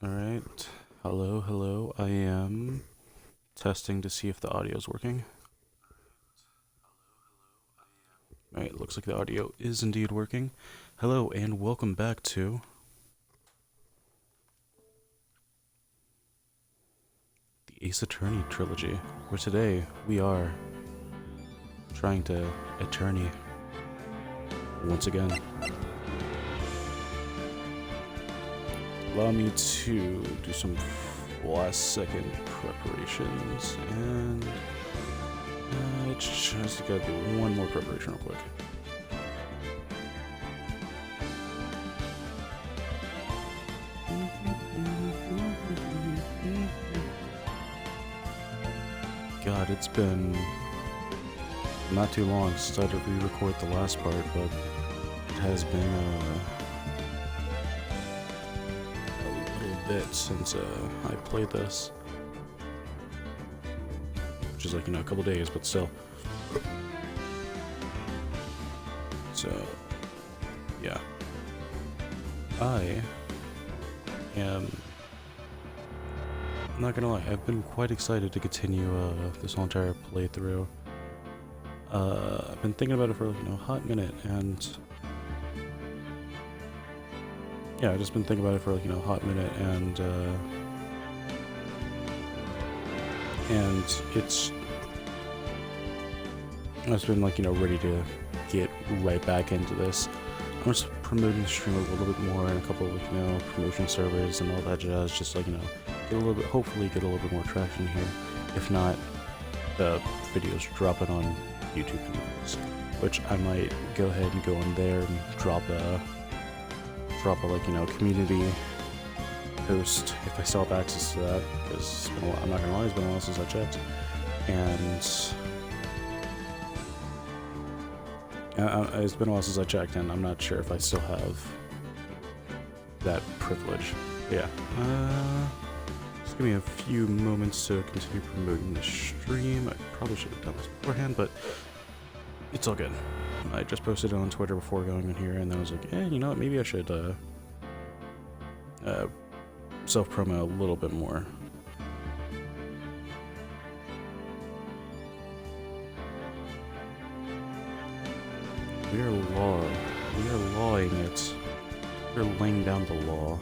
Alright. Hello, hello. I am testing to see if the audio is working. Alright, looks like the audio is indeed working. Hello, and welcome back to the Ace Attorney trilogy, where today we are trying to attorney once again. Allow me to do some last second preparations, and just gotta do one more preparation real quick. God, it's been not too long since I had to re-record the last part, but it has been a little bit since I played this. Which is like, a couple days, but still. So, yeah. I am not gonna lie, I've been quite excited to continue this whole entire playthrough. I've been thinking about it for a hot minute, and yeah, I've just been thinking about it for a hot minute, and it's I've just been ready to get right back into this. I'm just promoting the stream a little bit more and a couple of promotion servers and all that jazz, just get a little bit, hopefully get a little bit more traction here. If not, the videos dropping on YouTube videos, which I might go ahead and go in there and drop a community post if I still have access to that, because it's been a while. I'm not gonna lie, it's been a while since I checked, and it's been a while since I checked, and I'm not sure if I still have that privilege. But yeah, just give me a few moments to continue promoting the stream. I probably should have done this beforehand, but it's all good. I just posted it on Twitter before going in here, and then I was like, you know what, maybe I should self-promo a little bit more. We are lawing it. We're laying down the law.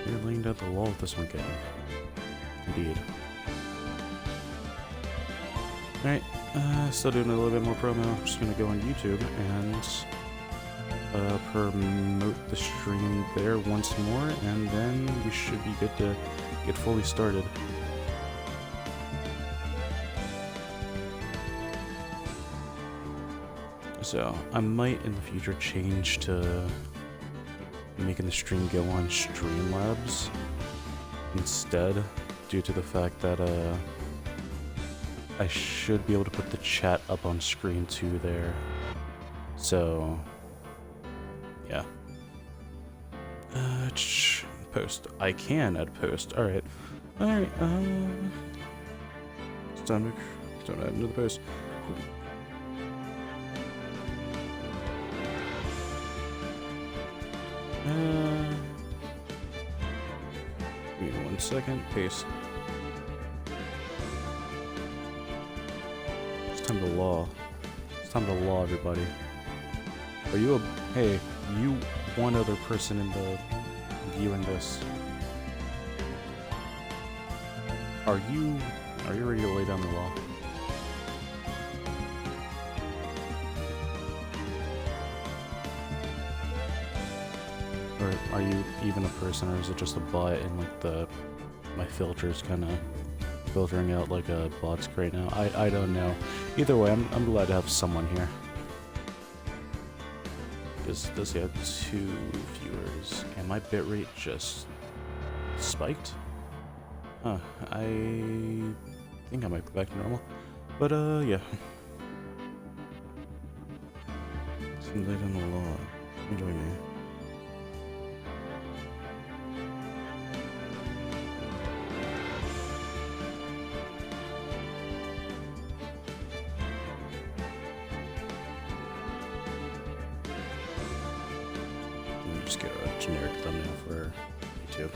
We're laying down the law with this one game. Indeed. Alright, still doing a little bit more promo. I'm just gonna go on YouTube and promote the stream there once more, and then we should be good to get fully started. So, I might in the future change to making the stream go on Streamlabs instead, due to the fact that I should be able to put the chat up on screen too there. So, yeah. Post. I can add post. Alright. Alright, it's time to add another post. Give me 1 second. Paste. It's time to law. It's time to law, everybody. Are you hey, you one other person in the viewing this. Are you ready to lay down the law? Or are you even a person, or is it just a bot and my filters kind of filtering out like a bot's right now? I don't know. Either way, I'm glad to have someone here. Does he have 2 viewers? And my bitrate just spiked? Huh, I think I might be back to normal. But yeah. Some late on the law. Enjoy me. just get a generic thumbnail for YouTube.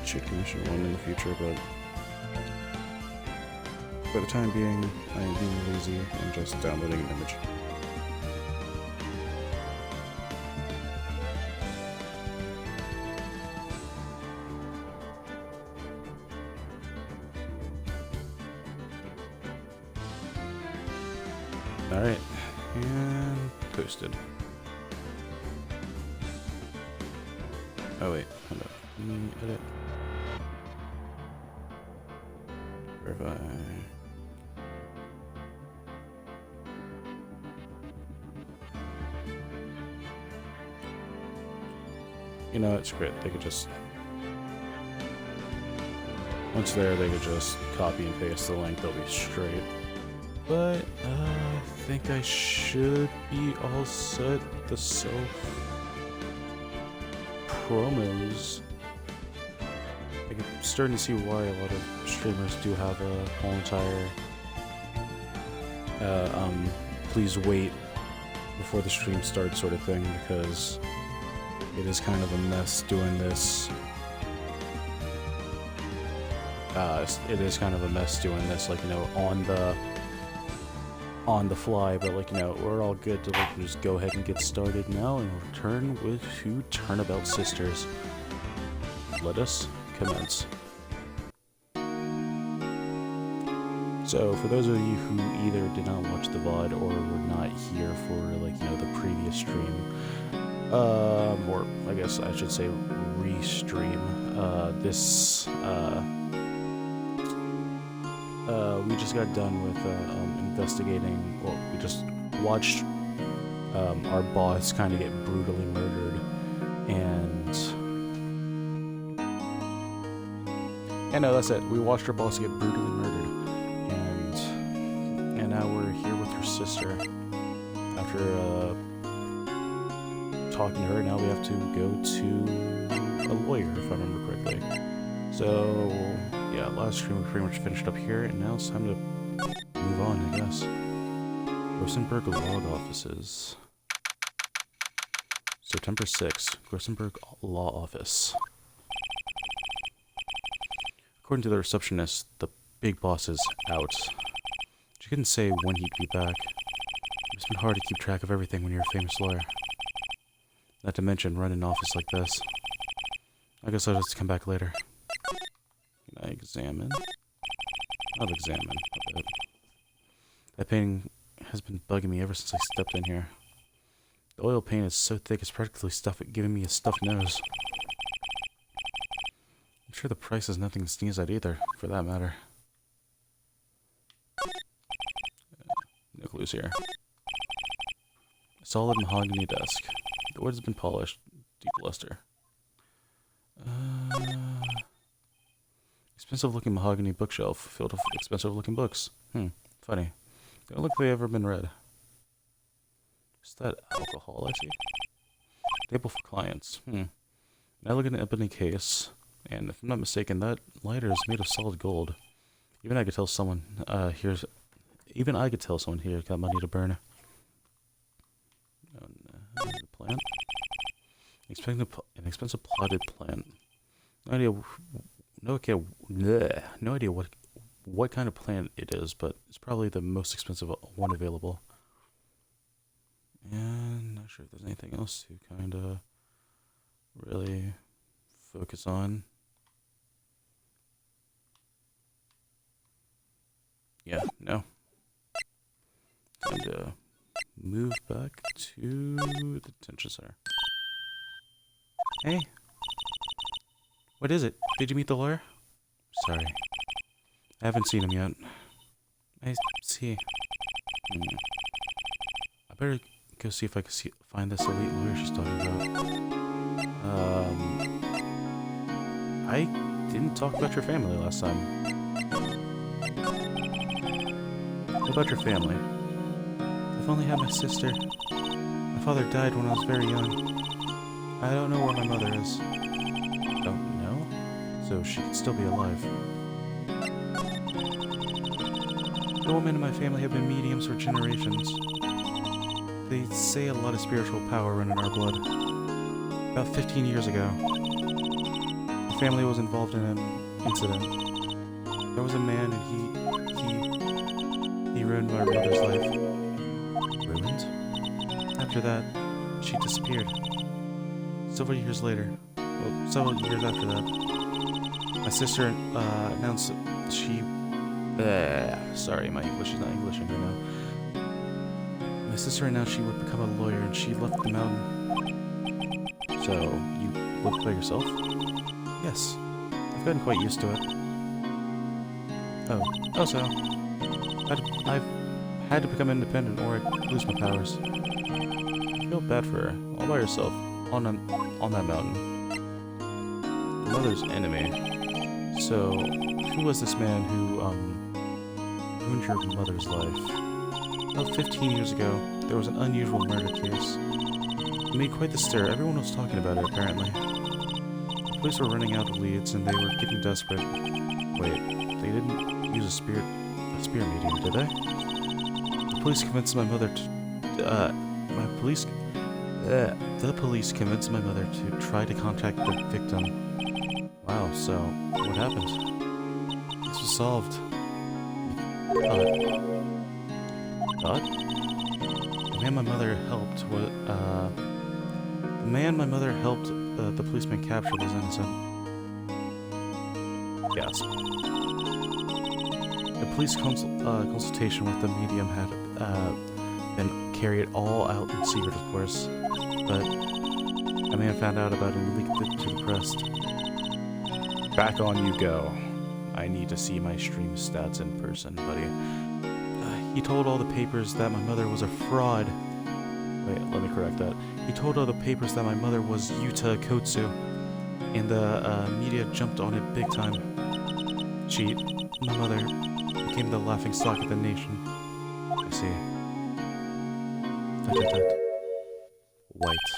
Should commission one in the future, but for the time being, I am being lazy and just downloading an image. Alright, and posted. Oh wait, hold up. Let me edit. Verify. You know, it's great. They could just... Once there, they could just copy and paste the link. They'll be straight. But, I think I should be all set. The self-promos. I'm starting to see why a lot of streamers do have a whole entire please wait before the stream starts sort of thing, because it is kind of a mess doing this. It is kind of a mess doing this, like, you know, on the fly, but, like, you know, we're all good to, like, just go ahead and get started now and return with two Turnabout Sisters. Let us commence. So, for those of you who either did not watch the VOD or were not here for, like, you know, the previous stream, or I guess I should say re-stream, we just got done with investigating. Well, we just watched our boss kind of get brutally murdered, and no, that's it. We watched our boss get brutally murdered, and now we're here with her sister. After talking to her, now we have to go to a lawyer, if I remember correctly. So, yeah, last stream we pretty much finished up here, and now it's time to move on, I guess. Grosenberg Law Offices. September 6th, Grosenberg Law Office. According to the receptionist, the big boss is out. She couldn't say when he'd be back. It's been hard to keep track of everything when you're a famous lawyer. Not to mention run an office like this. I guess I'll just come back later. Can I examine? I'll examine a bit. That painting has been bugging me ever since I stepped in here. The oil paint is so thick it's practically giving me a stuffed nose. I'm sure the price is nothing to sneeze at either, for that matter. No clues here. A solid mahogany desk. The wood has been polished. Deep luster. Expensive looking mahogany bookshelf filled with expensive looking books. Funny. They don't look like they've ever been read. Is that alcohol I see? Table for clients. Now look at an ebony case. And if I'm not mistaken, that lighter is made of solid gold. Even I could tell someone here got money to burn. Plant. An expensive potted plant. No idea what kind of plant it is, but it's probably the most expensive one available. And not sure if there's anything else to kind of really focus on. Yeah, no. Time to move back to the detention center. Hey. What is it? Did you meet the lawyer? Sorry. I haven't seen him yet. I see. I better go see if I can find this elite lawyer she's talking about. I didn't talk about your family last time. What about your family? I've only had my sister. My father died when I was very young. I don't know where my mother is. Don't know? So she could still be alive. The women in my family have been mediums for generations. They say a lot of spiritual power run in our blood. About 15 years ago, the family was involved in an incident. There was a man and he ruined my mother's life. Ruined? After that, she disappeared. Several years later, well, several years after that, my sister announced that she... sorry, my English is not Englishing right now. My sister announced she would become a lawyer and she left the mountain. So, you lived by yourself? Yes. I've gotten quite used to it. Oh, so. I've had to become independent or I'd lose my powers. I feel bad for her. All by herself. On that mountain. Your mother's enemy. So, who was this man who, ruined your mother's life? About 15 years ago, there was an unusual murder case. It made quite the stir. Everyone was talking about it, apparently. The police were running out of leads, and they were getting desperate. Wait, they didn't use a spear medium, did they? The police convinced my mother to... The police convinced my mother to try to contact the victim. Wow, so, what happened? This was solved. Thought? The man my mother helped was, the policeman captured was innocent. Gasp. The police consultation with the medium had been carried all out in secret, of course, but a man found out about it and leaked it to the press. Back on you go. I need to see my stream stats in person, buddy. He told all the papers that my mother was a fraud. Wait, let me correct that. He told all the papers that my mother was Yuta Kotsu, and the media jumped on it big time. Cheat. My mother became the laughingstock of the nation. I see. White.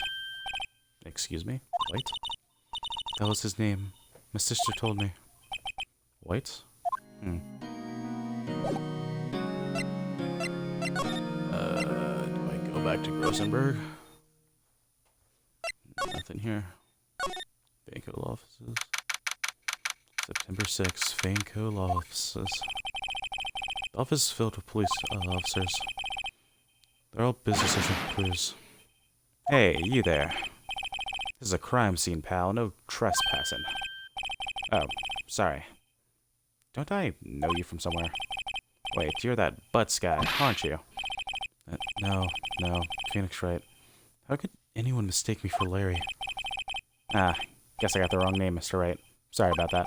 Excuse me? White? That was his name. My sister told me. White? Do I go back to Grossenberg? Nothing here. Fanco Law Offices. September 6th, Fanco Law Offices. The office is filled with police officers. They're all business as crews. Hey, you there. This is a crime scene, pal. No trespassing. Oh, sorry. Don't I know you from somewhere? Wait, you're that Butts guy, aren't you? No, Phoenix Wright. How could anyone mistake me for Larry? Ah, guess I got the wrong name, Mr. Wright. Sorry about that.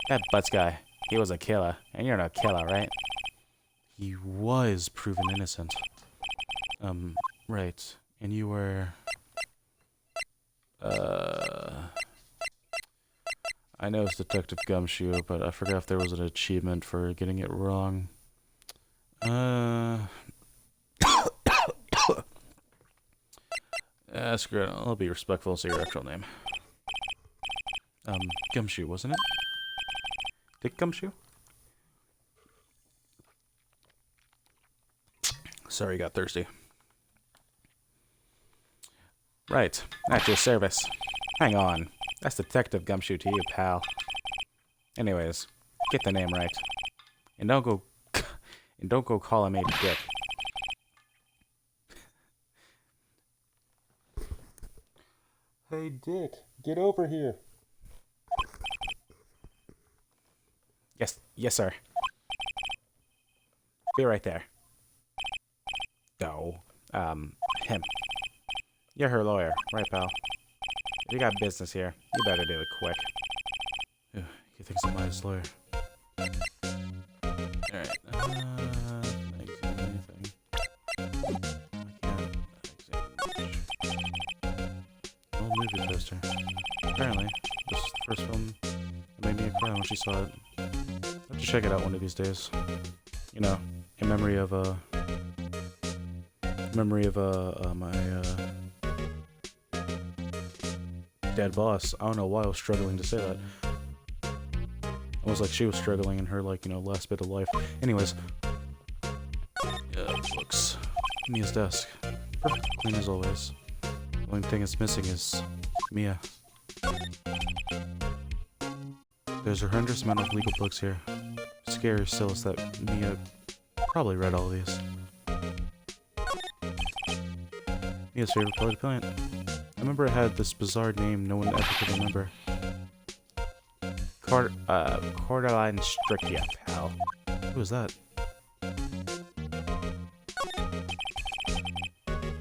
That Butts guy, he was a killer, and you're no killer, right? He was proven innocent. Right. And you were... I know it's Detective Gumshoe, but I forgot if there was an achievement for getting it wrong. Screw it. I'll be respectful and say your actual name. Gumshoe, wasn't it? Dick Gumshoe? Sorry, got thirsty. Right, at your service. Hang on. That's Detective Gumshoe to you, pal. Anyways, get the name right. And don't go calling me Dick. Hey Dick, get over here. Yes sir. Be right there. No. Him. You're her lawyer, right, pal? If you got business here, you better do it quick. He thinks I'm his lawyer. Alright, anything. Old movie poster. Apparently, this is the first film that made me cry when she saw it. I'll have to check it out one of these days. You know, in memory of, my, dead boss. I don't know why I was struggling to say that. Almost like she was struggling in her, like, you know, last bit of life. Anyways. Books. Mia's desk. Perfect, clean as always. The only thing it's missing is Mia. There's a horrendous amount of legal books here. Scary still is that Mia probably read all these. Mia's favorite colored plant. I remember it had this bizarre name no one ever could remember. Cordyline Strictia, pal. Who was that?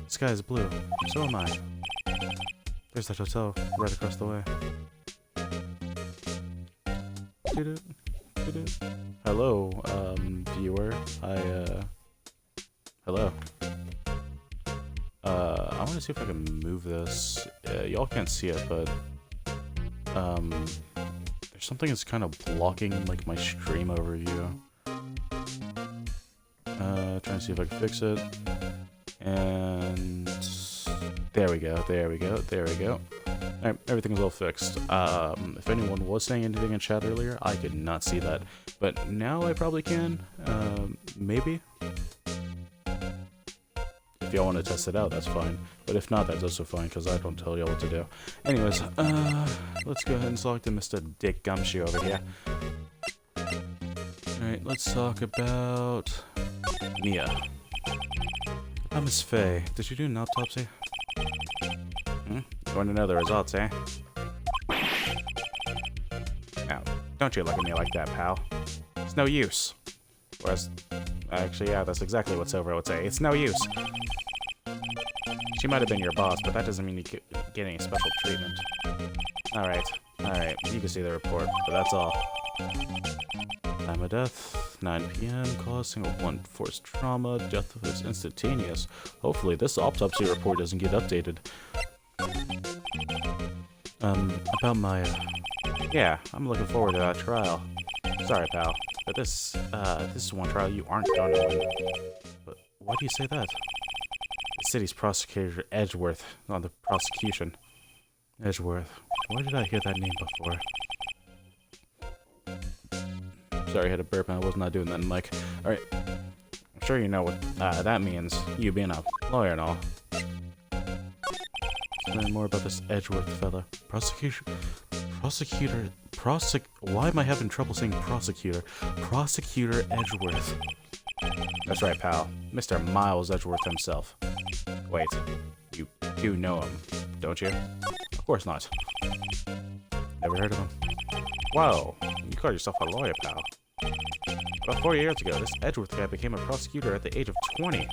The sky is blue. So am I. There's that hotel right across the way. Hello, viewer. Hello. I want to see if I can move this. Y'all can't see it, but, there's something that's kind of blocking, like, my stream overview. Trying to see if I can fix it. And there we go, there we go, there we go. Alright, everything's all fixed. If anyone was saying anything in chat earlier, I could not see that. But now I probably can. Maybe. If y'all want to test it out, that's fine. But if not, that's also fine, because I don't tell y'all what to do. Anyways, let's go ahead and talk to Mr. Dick Gumshoe over here. Alright, let's talk about Mia. Miss Faye, did you do an autopsy? Hmm? You want to know the results, eh? Now, don't you look at me like that, pal. It's no use. Whereas, actually, yeah, that's exactly what Silver would say. It's no use. She might have been your boss, but that doesn't mean you get any special treatment. Alright, alright, you can see the report, but that's all. Time of death, 9 p.m., cause single blunt force trauma, death was instantaneous. Hopefully this autopsy report doesn't get updated. About Maya. Yeah, I'm looking forward to that trial. Sorry, pal, but this is one trial you aren't going to win. But why do you say that? The city's prosecutor, Edgeworth, on the prosecution. Edgeworth. Where did I hear that name before? Sorry, I had a burp and I was not doing that in mic. Alright. I'm sure you know what that means, you being a lawyer and all. Let's learn more about this Edgeworth fella. Why am I having trouble saying prosecutor? Prosecutor Edgeworth. That's right, pal. Mr. Miles Edgeworth himself. Wait, you do know him, don't you? Of course not. Never heard of him. Whoa, you call yourself a lawyer, pal. About 4 years ago, this Edgeworth guy became a prosecutor at the age of 20.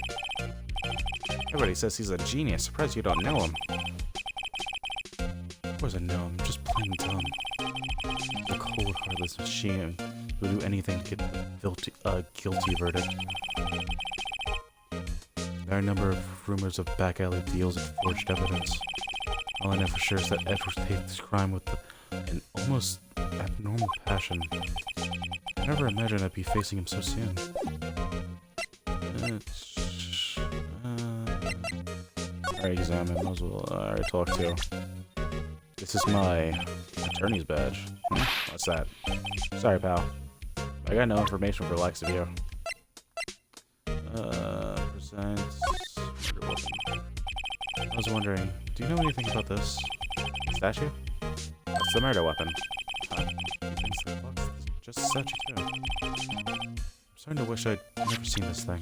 Everybody says he's a genius. Surprised you don't know him. Of course I know him. I'm just plain dumb. He's a cold, heartless machine who would do anything to get a guilty verdict. There are a number of rumors of back alley deals and forged evidence. All I know for sure is that Edgeworth hates this crime with an almost abnormal passion. I never imagined I'd be facing him so soon. Alright, examine, might as well, alright, talk to. This is my attorney's badge. What's that? Sorry, pal. I got no information for the likes of you. Presents... murder weapon. I was wondering, do you know anything about this statue? It's the murder weapon. Huh? Thinks the box is just a statue too. I'm starting to wish I'd never seen this thing.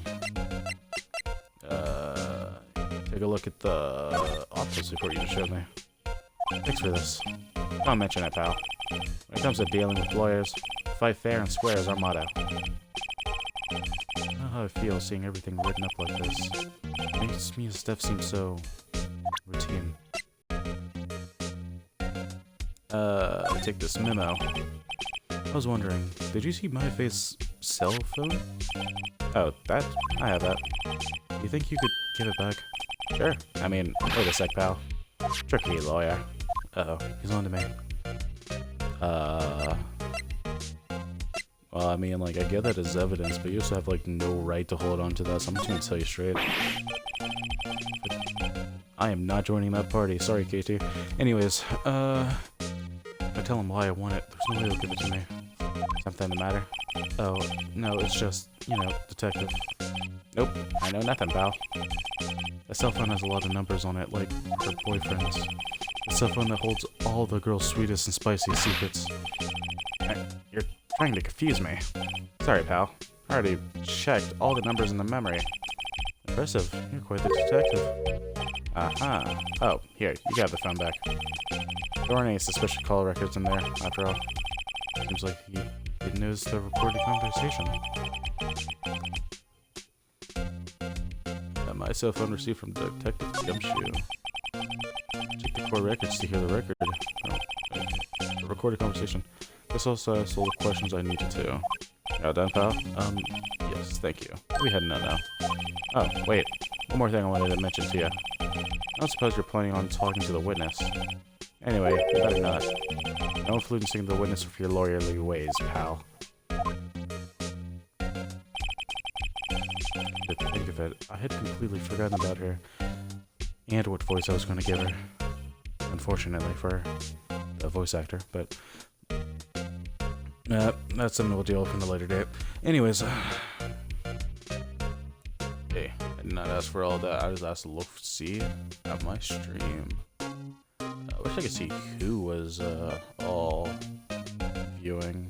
Take a look at the autopsy report you just showed me. Thanks for this. Don't mention it, pal. When it comes to dealing with lawyers, fight fair and square is our motto. I know how I feel seeing everything written up like this. It makes me and Steph seem so... routine. Take this memo. I was wondering, did you see my face cell phone? Oh, that? I have that. You think you could give it back? Sure. I mean, wait a sec, pal. Tricky lawyer. Uh-oh, he's on to me. Well, I mean, like, I get that as evidence, but you also have, like, no right to hold on to that, so I'm just gonna tell you straight. I am not joining that party. Sorry, KT. Anyways, I tell him why I want it. There's no way he'll give it to me. Something the matter? Oh, no, it's just, you know, detective. Nope, I know nothing, pal. The cell phone has a lot of numbers on it, like her boyfriend's. The cell phone that holds all the girl's sweetest and spiciest secrets. You're trying to confuse me. Sorry, pal. I already checked all the numbers in the memory. Impressive. You're quite the detective. Aha. Oh, here, you got the phone back. There aren't any suspicious call records in there, after all. Seems like he didn't notice the recorded conversation. My cell phone received from Detective Gumshoe. Check the core records to hear the record. Oh, the recorded conversation. This also asks all the questions I needed to. All done, pal? Yes, thank you. We had no. Oh, wait. One more thing I wanted to mention to you. I don't suppose you're planning on talking to the witness. Anyway, you better not. No influencing the witness with your lawyerly ways, pal. To think of it, I had completely forgotten about her and what voice I was going to give her. Unfortunately for a voice actor, but that's something we'll deal with in a later date. Anyways, hey, I did not ask for all that. I just asked to look see at my stream. I wish I could see who was all viewing,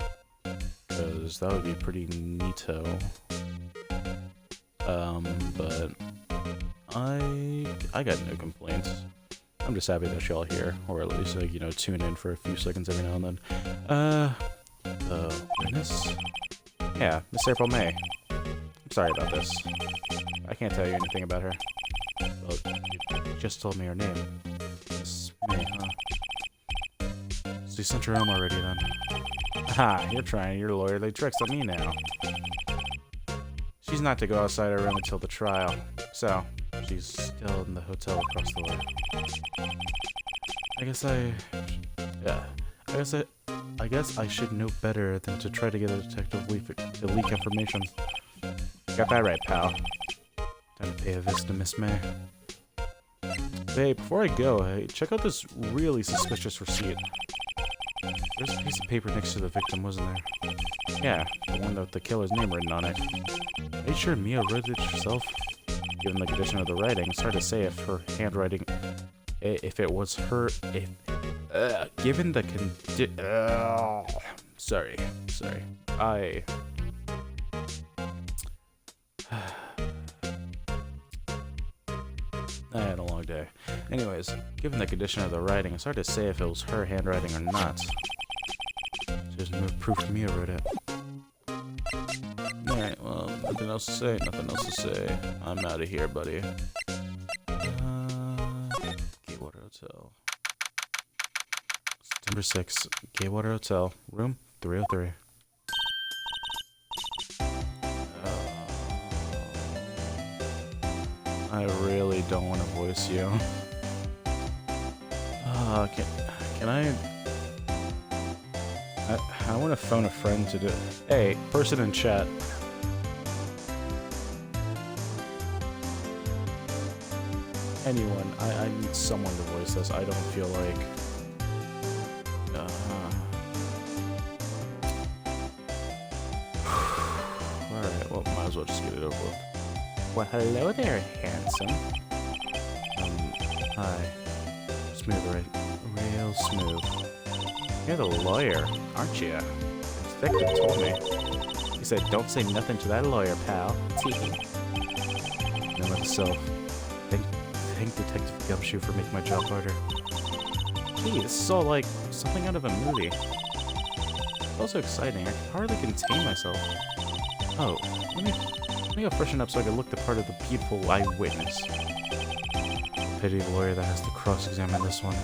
because that would be pretty neato. But I got no complaints. I'm just happy that y'all here, or at least, like, you know, tune in for a few seconds every now and then. The witness? Yeah, Miss April May. I'm sorry about this. I can't tell you anything about her. Well, you just told me her name. Miss May, huh? So you sent her home already, then? Aha, you're trying your lawyerly tricks on me now. She's not to go outside her room until the trial, so she's still in the hotel across the way. I guess I should know better than to try to get a detective to leak information. Got that right, pal. Time to pay a visit to Miss May. Hey, before I go, hey, check out this really suspicious receipt. There's a piece of paper next to the victim, wasn't there? Yeah, the one with the killer's name written on it. Are you sure Mia wrote it herself? Given the condition of the writing, it's hard to say if her handwriting... If it was her... given the Sorry. I had a long day. Anyways, given the condition of the writing, it's hard to say if it was her handwriting or not. There's no proof Mia wrote it. Alright, well, nothing else to say. I'm out of here, buddy. Gatewater Hotel. September 6th, Gatewater Hotel, room 303. I really don't want to voice you. Can I want to phone a friend to do... Hey, person in chat. Anyone, I need someone to voice this. I don't feel like... Alright, well, might as well just get it over with. Well, hello there, handsome. Hi. Smooth, right? Real smooth. You're the lawyer, aren't you? The detective told me. He said, don't say nothing to that lawyer, pal. Know myself. Thank Detective Gumshoe for making my job harder. Gee, this is all like something out of a movie. It's also exciting. I can hardly contain myself. Oh, let me go freshen up so I can look the part of the beautiful eyewitness. Pity the lawyer that has to cross-examine this one.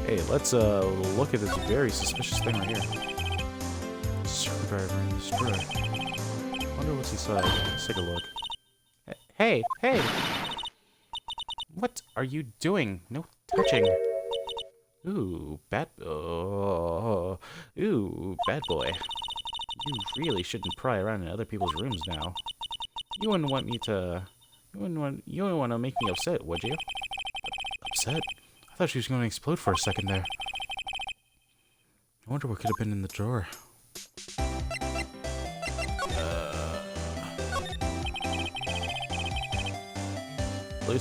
Hey, let's look at this very suspicious thing right here. Screwdriver in the straw. Wonder what's inside. Let's take a look. Hey! What are you doing? No touching. Ooh, bad boy. You really shouldn't pry around in other people's rooms now. You wouldn't want to make me upset, would you? Upset? I thought she was going to explode for a second there. I wonder what could have been in the drawer. The late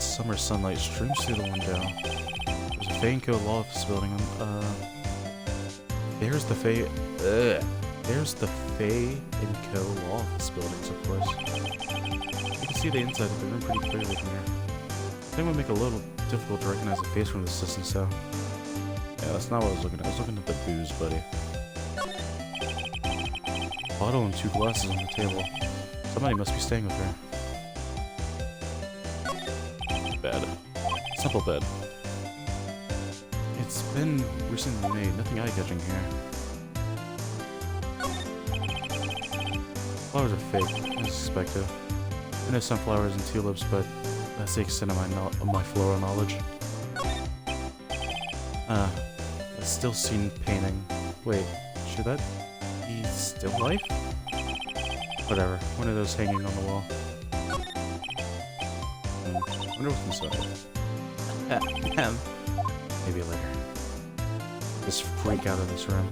summer sunlight streams through the window. There's a Phenoix law office building. There's the Phenoix law office buildings, of course. You can see the inside of the room pretty clearly from here. I think it would make it a little difficult to recognize the face from the distance, so. Yeah, that's not what I was looking at. I was looking at the booze, buddy. A bottle and 2 glasses on the table. Somebody must be staying with her. Bed. Simple bed. It's been recently made. Nothing eye-catching here. Flowers are fake, as expected. I know sunflowers and tulips, but that's the extent of my floral knowledge. A still scene painting. Wait, should that be still life? Whatever. One of those hanging on the wall. I wonder what's inside. Maybe later. Just freak out of this room.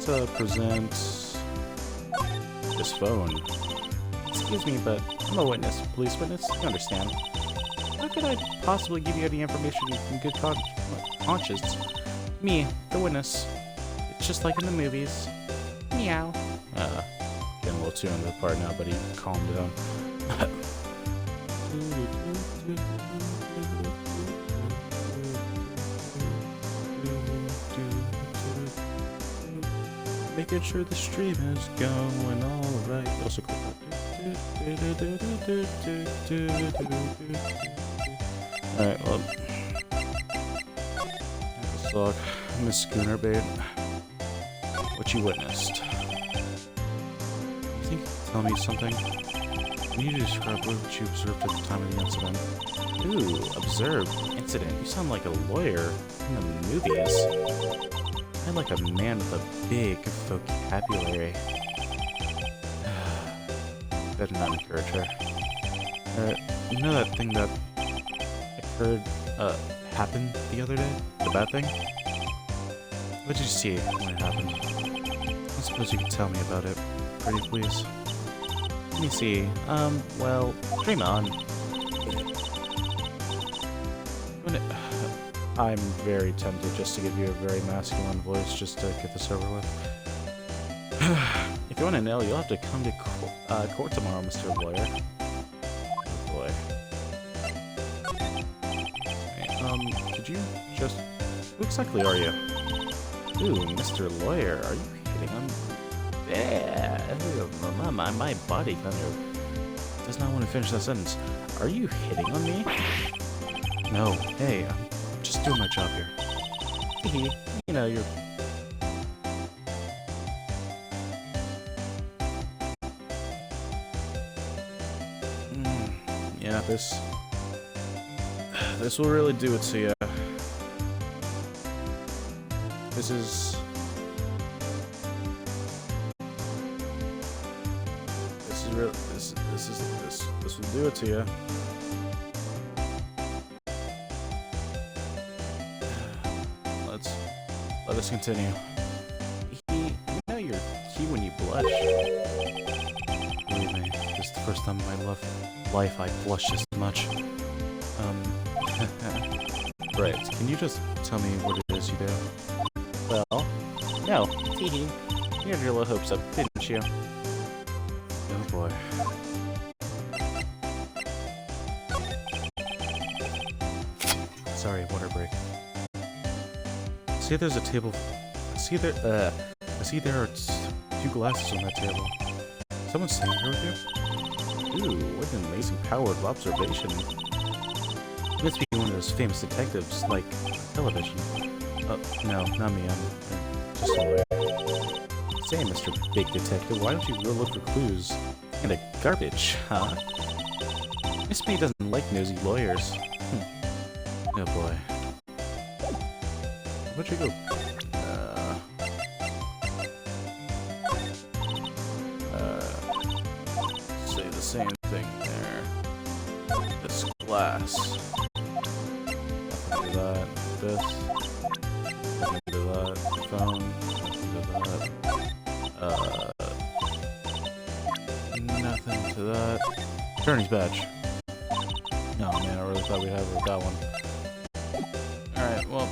Let's present this phone. Excuse me, but I'm a witness, police witness. You understand? How could I possibly give you any information in good conscience? Me, the witness. It's just like in the movies. Meow. Getting a little too into the part now, but he calmed down. Making sure the stream is going alright. Also cool. Alright, well. So, Miss Schoonerbait, what you witnessed? You think you can tell me something? Can you describe what you observed at the time of the incident? Ooh, observed? Incident? You sound like a lawyer in the movies. I like a man with a big vocabulary. Better not encourage her. You know that thing that occurred, happened the other day? The bad thing? What did you see when it happened? I suppose you could tell me about it. Pretty please. Let me see. Well, dream on. I'm very tempted just to give you a very masculine voice just to get this over with. If you want to know, you'll have to come to court tomorrow, Mr. Lawyer. Oh boy. Right, could you just... Who exactly are you? Ooh, Mr. Lawyer, are you hitting on... Yeah, my body kind of does not want to finish that sentence. Are you hitting on me? No, hey, I'm just doing my job here. You know, you're... Yeah, this will really do it to you. This will do it to you. Let us continue. You know you're cute when you blush. Believe me, this is the first time in my life I blushed this much. Right, can you just tell me what it is you do? Well, no. Teehee. You had your low hopes up, didn't you? Oh boy. Sorry, water break. See, there's a table. I see there are 2 glasses on that table. Someone's staying here with you? Ooh, what an amazing power of observation. You must be one of those famous detectives, like television. No, not me. I'm just a lawyer. Say, Mr. Big Detective, why don't you go look for clues in the garbage, huh? Miss B doesn't like nosy lawyers. Oh boy. Where'd you go? Say the same thing there. This glass. Nothing to that. This. Attorney's badge. Oh man, I really thought we'd have it with that one. Alright, well.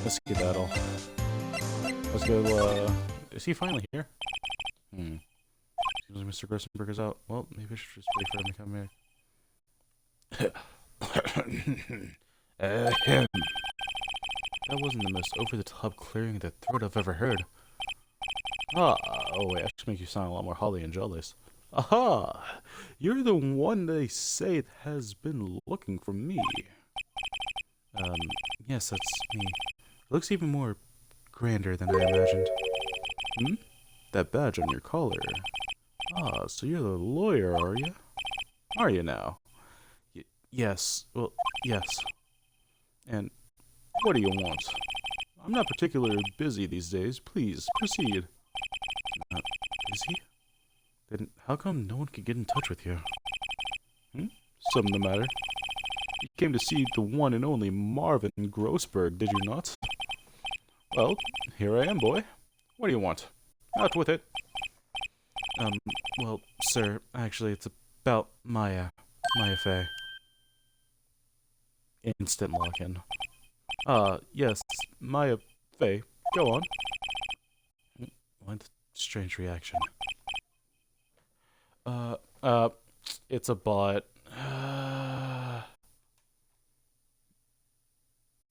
Let's skedaddle. Let's go, is he finally here? Seems like Mr. Grissenberg is out. Well, maybe I should just wait for him to come here. That wasn't the most over-the-top clearing of the throat I've ever heard. Oh wait, that should make you sound a lot more holly and jealous. Aha! You're the one they say has been looking for me. Yes, that's me. It looks even more grander than I imagined. That badge on your collar. Ah, so you're the lawyer, are you? Are you now? Yes, well, yes. And what do you want? I'm not particularly busy these days. Please, proceed. Not busy? Then how come no one could get in touch with you? Something the matter? You came to see the one and only Marvin Grossberg, did you not? Well, here I am, boy. What do you want? Out with it. Well, sir, actually, it's about Maya Fey. Instant lock-in. Yes, Maya Fey. Go on. What strange reaction. It's a bot.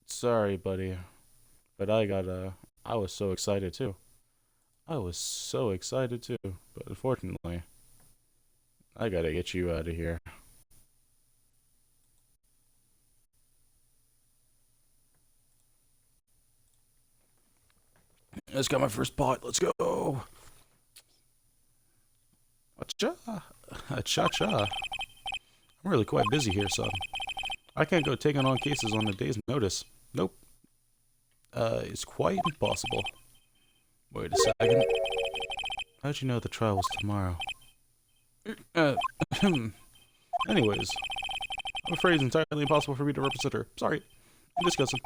Sorry, buddy. But I was so excited too. But unfortunately, I gotta get you out of here. I just got my first bot. Let's go. Cha-cha. I'm really quite busy here, son. I can't go taking on cases on a day's notice. Nope. It's quite impossible. Wait a second. How'd you know the trial was tomorrow? Anyways, I'm afraid it's entirely impossible for me to represent her. Sorry. I'm discussing.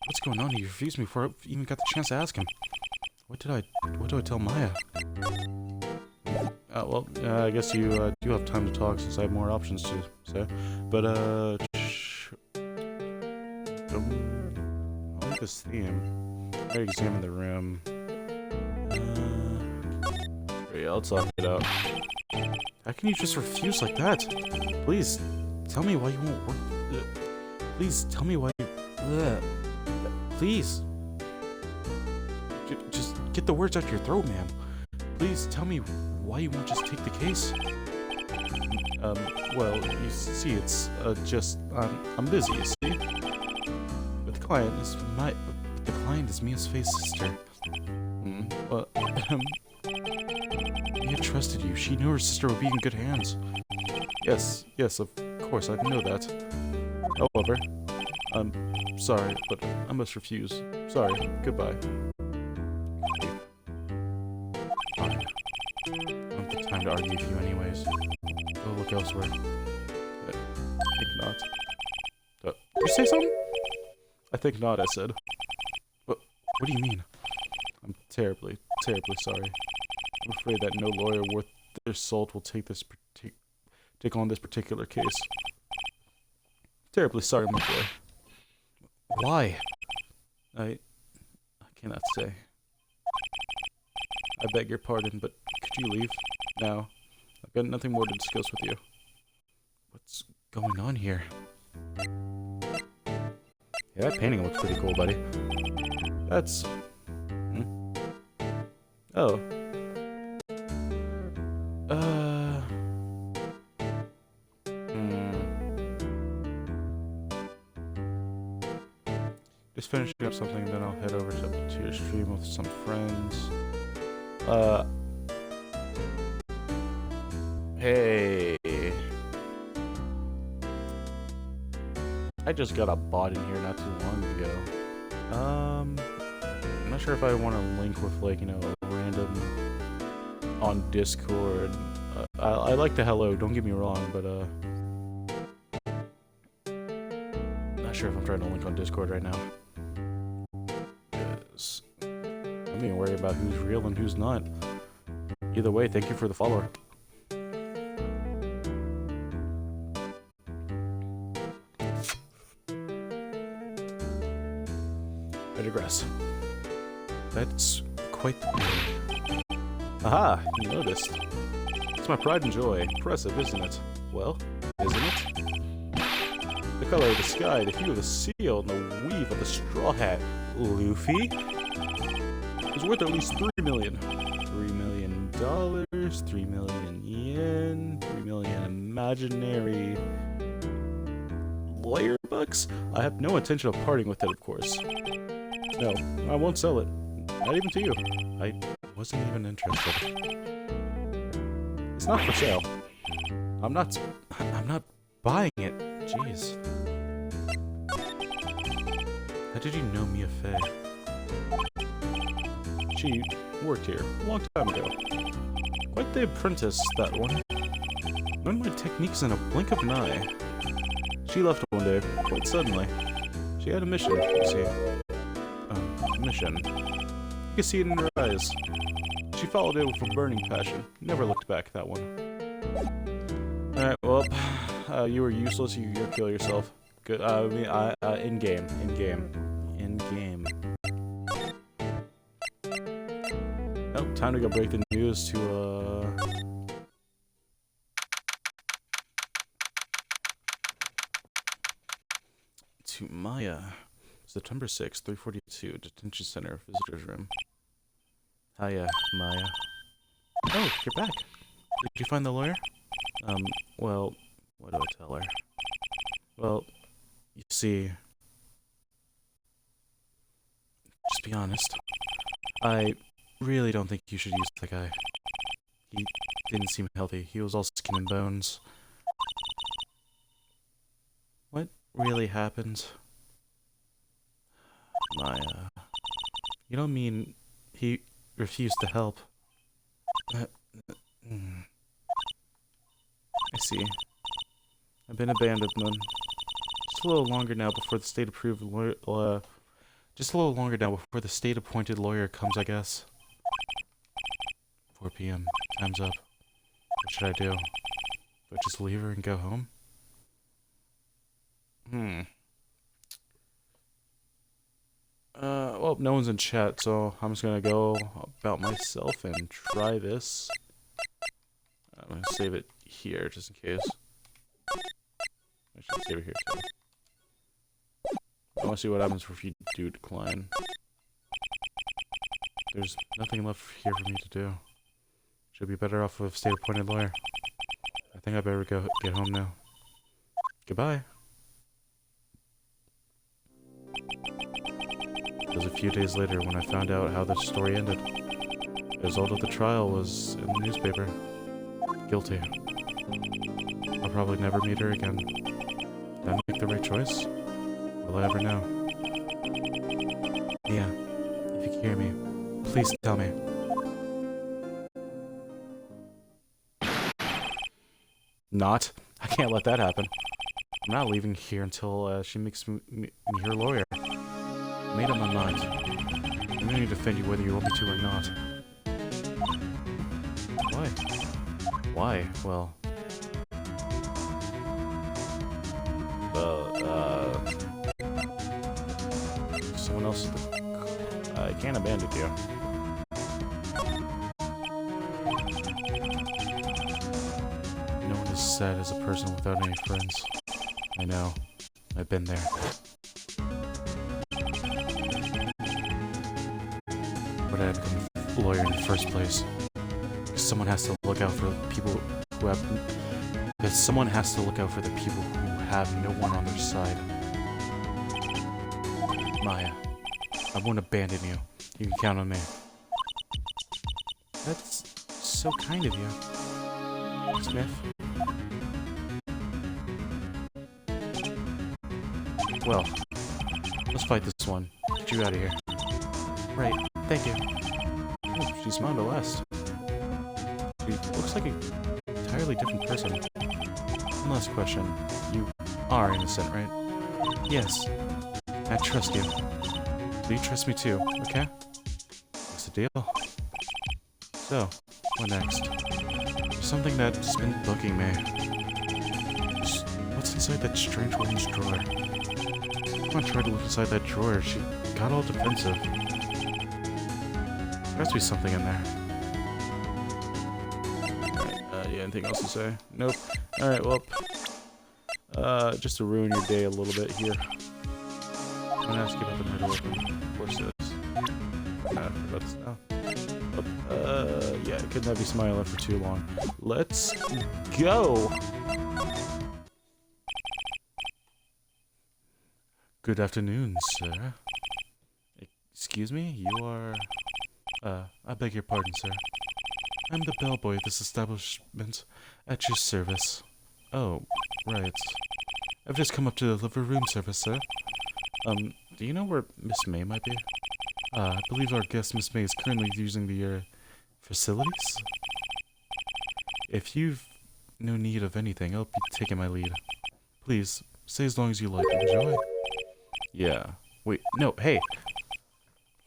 What's going on? He refused me before I even got the chance to ask him. What do I tell Maya? Well, I guess you do have time to talk since I have more options to say. But, I like this theme. I examine the room. Yeah, I'll talk it out. How can you just refuse like that? Please, tell me why you won't work. Please, tell me why you... Please. Just get the words out your throat, man. Please, tell me why you won't just take the case. Well, you see, it's, I'm busy, you see? But the client is Mia's Faye's sister. Well, Mia trusted you. She knew her sister would be in good hands. Yes, of course, I know that. However, I'm sorry, but I must refuse. Sorry, goodbye. Fine. I don't have the time to argue with you anyways. Go look elsewhere. I think not. Did you say something? I think not, I said. What do you mean? I'm terribly sorry. I'm afraid that no lawyer worth their salt will take on this particular case. Terribly sorry, my boy. Why? I cannot say. I beg your pardon, but could you leave now? I've got nothing more to discuss with you. What's going on here? Yeah, that painting looks pretty cool, buddy. That's... Oh. Just finishing up something, then I'll head over to your stream with some friends. Hey. I just got a bot in here not too long ago. I'm not sure if I want to link with, like, you know, a random on Discord. I like the hello, don't get me wrong, but, not sure if I'm trying to link on Discord right now. Because I'm being worried about who's real and who's not. Either way, thank you for the follower. I digress. That's quite the... Aha! You noticed. It's my pride and joy. Impressive, isn't it? Well, isn't it? The color of the sky, the hue of the seal, and the weave of the straw hat. Luffy? It's worth at least 3 million. $3 million, 3 million yen, 3 million imaginary lawyer bucks? I have no intention of parting with it, of course. No, I won't sell it. Not even to you. I wasn't even interested. It's not for sale. I'm not buying it. Jeez. How did you know Mia Fey? She worked here a long time ago. Quite the apprentice, that one. Learned my techniques in a blink of an eye. She left one day, quite suddenly. She had a mission, you see. Mission. You can see it in her eyes. She followed it with a burning passion. Never looked back, that one. Alright, well, you were useless, you kill yourself. Good, in-game. Oh, time to go break the news to, Maya. September 6th, 342, Detention Center, Visitor's Room. Hiya, Maya. Oh, you're back. Did you find the lawyer? Well, what do I tell her? Well, you see... Just be honest. I really don't think you should use the guy. He didn't seem healthy. He was all skin and bones. What really happened? Maya. You don't mean he refused to help? I see. I've been abandoned then. Just a little longer now before the state-approved lawyer, just a little longer now before the state-appointed lawyer comes, I guess. 4 p.m. Time's up. What should I do? Do I just leave her and go home? Well, no one's in chat, so I'm just gonna go about myself and try this. I'm gonna save it here, just in case. I should save it here, too. I wanna see what happens if you do decline. There's nothing left here for me to do. Should be better off with a state-appointed lawyer. I think I better go get home now. Goodbye. It was a few days later when I found out how the story ended. The result of the trial was in the newspaper. Guilty. I'll probably never meet her again. Did I make the right choice? Will I ever know? Yeah, if you can hear me, please tell me. Not. I can't let that happen. I'm not leaving here until she makes me her lawyer. I made up my mind. I'm going to defend you whether you want me to or not. Why? Why? Well... someone else... I can't abandon you. No one is sad as a person without any friends. I know. I've been there. But I had to become a lawyer in the first place. Because someone has to look out for the people who have... Because someone has to look out for the people who have no one on their side. Maya, I won't abandon you. You can count on me. That's so kind of you, Smith. Well, let's fight this one. Get you out of here. Right, thank you. Oh, she smiled at last. She looks like an entirely different person. One last question. You are innocent, right? Yes. I trust you. So you trust me too, okay? What's the deal? So, what next? There's something that's been bugging me. What's inside that strange woman's drawer? When I tried to look inside that drawer, she got all defensive. There has to be something in there. Alright, yeah, anything else to say? Nope. Alright, well, just to ruin your day a little bit here. I'm gonna ask you about the murder weapon. Of course it is. About this now. Yeah, couldn't have you smiling for too long. Let's go! Good afternoon, sir. Excuse me? You are... I beg your pardon, sir. I'm the bellboy of this establishment, at your service. Oh, right. I've just come up to deliver room service, sir. Do you know where Miss May might be? I believe our guest, Miss May, is currently using the, facilities? If you've no need of anything, I'll be taking my lead. Please, stay as long as you like. Enjoy. Yeah. Wait, no, hey!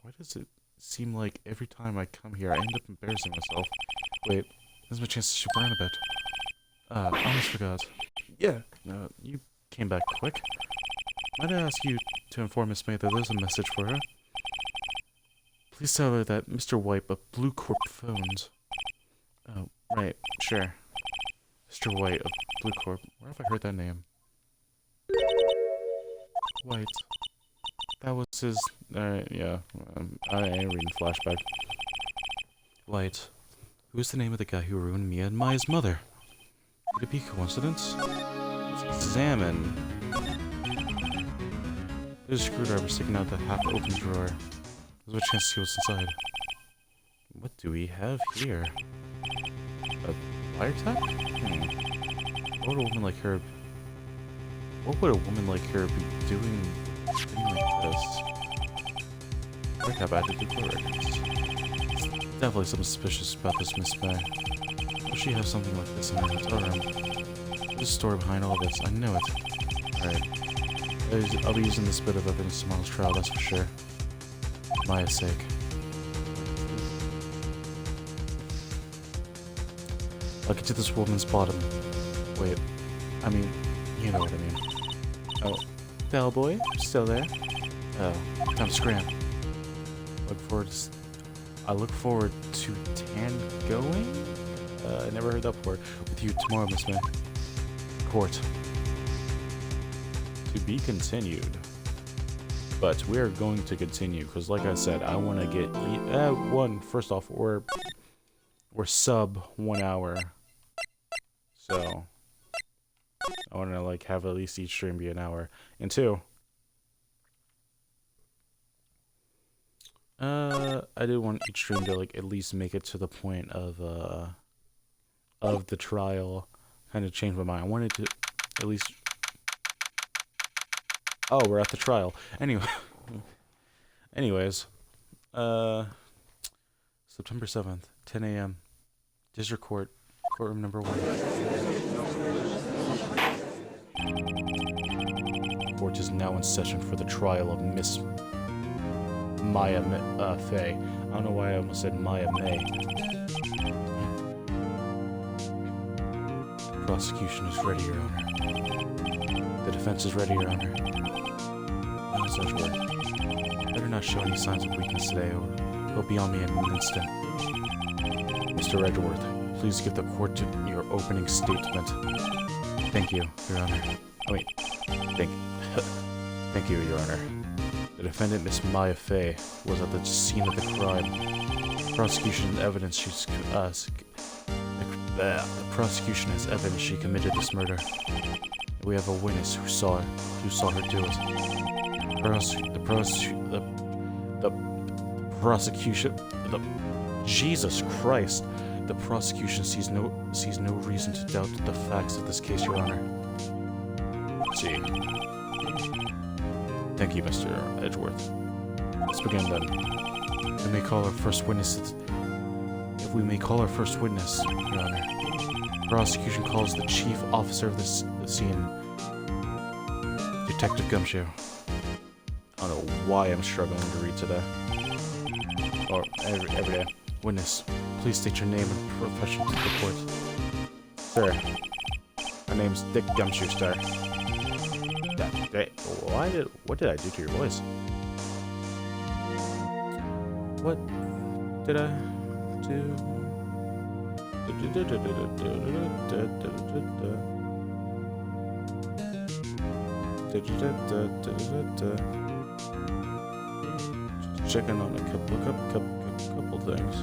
Why does it seem like every time I come here, I end up embarrassing myself? Wait, this is my chance to shoot around a bit. I almost forgot. Yeah, you came back quick. Might I ask you to inform Miss May that there's a message for her? Please tell her that Mr. White of Blue Corp phoned. Oh, right, sure. Mr. White of Blue Corp. Where have I heard that name? White. That was his... Alright, yeah. I ain't reading flashback. White. Who's the name of the guy who ruined Mia and Maya's mother? Could it be coincidence? Let's examine. There's a screwdriver sticking out the half-open drawer. There's a chance to see what's inside. What do we have here? A wiretap? What would a woman like her... What would a woman like her be doing like this? Wiretap added to the records. Definitely something suspicious about this Miss May. Will she have something like this in her hotel room? There's a story behind all this. I know it. Alright. I'll be using this bit of evidence tomorrow's trial, that's for sure. Maya's sake. I'll get to this woman's bottom. Wait. I mean, you know what I mean. Oh. Bellboy? Still there? Oh. Time to scram. I look forward to tangoing? I never heard that before. With you tomorrow, Miss May. Court. To be continued. But we're going to continue, because like I said, I want to get... first off, we're sub 1 hour. So... I want to, like, have at least each stream be an hour. And 2... I did want each stream to, like, at least make it to the point of the trial. Kind of change my mind. I wanted to at least... Oh, we're at the trial. Anyway. Anyways. September 7th, 10 a.m. District Court, courtroom number 1. Court is now in session for the trial of Miss Maya Fey. I don't know why I almost said Maya May. The prosecution is ready, Your Honor. The defense is ready, Your Honor. No such word. Better not show any signs of weakness today, or he'll be on me in an instant. Mr. Edgeworth, please give the court to your opening statement. Thank you, Your Honor. Oh, wait. Thank you, Your Honor. The defendant, Miss Maya Fey, was at the scene of the crime. The prosecution evidence the prosecution has evidence she committed this murder. We have a witness who saw her do it. Jesus Christ! The prosecution sees no reason to doubt the facts of this case, Your Honor. See. Thank you, Mr. Edgeworth. Let's begin then. If we may call our first witness, Your Honor. The prosecution calls the chief officer of the scene, Detective Gumshoe. I don't know why I'm struggling to read today. Or every day. Witness, please state your name and profession to the court. Sir, my name's Dick Gumshoe, sir. What did I do to your voice? What did I do? Checking on a couple things.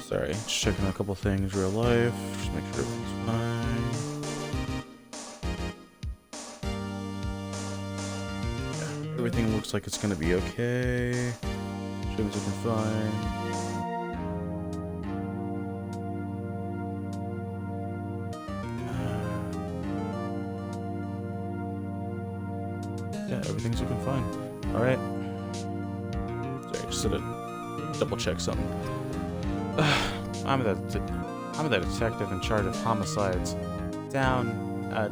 Sorry, just checking on a couple things real life. Just make sure everything's fine. Yeah, everything looks like it's gonna be okay. Everything's looking fine. Yeah, everything's looking fine. Alright. Sorry, just to double check something. I'm the detective in charge of homicides. Down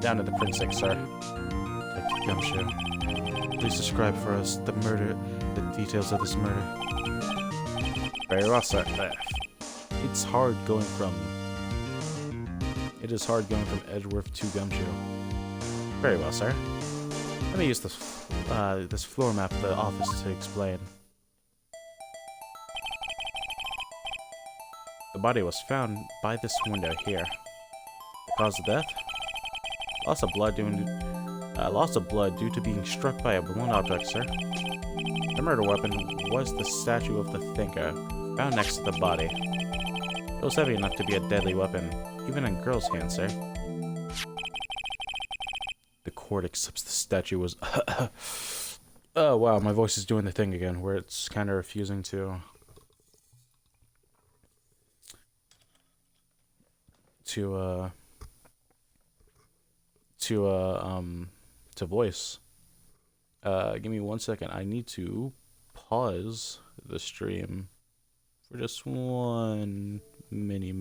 to the Prince, sir. Detective Gumshoe. Please describe for us the details of this murder. Very well, sir. It is hard going from Edgeworth to Gumshoe. Very well, sir. Let me use this floor map of the office to explain. The body was found by this window here. The cause of death? Loss of blood due to being struck by a blunt object, sir. The murder weapon was the statue of the Thinker, found next to the body. It was heavy enough to be a deadly weapon, even in a girl's hand, sir. The court accepts the statue was... Oh, wow, my voice is doing the thing again, where it's kind of refusing to voice. Give me 1 second. I need to pause the stream for just one mini.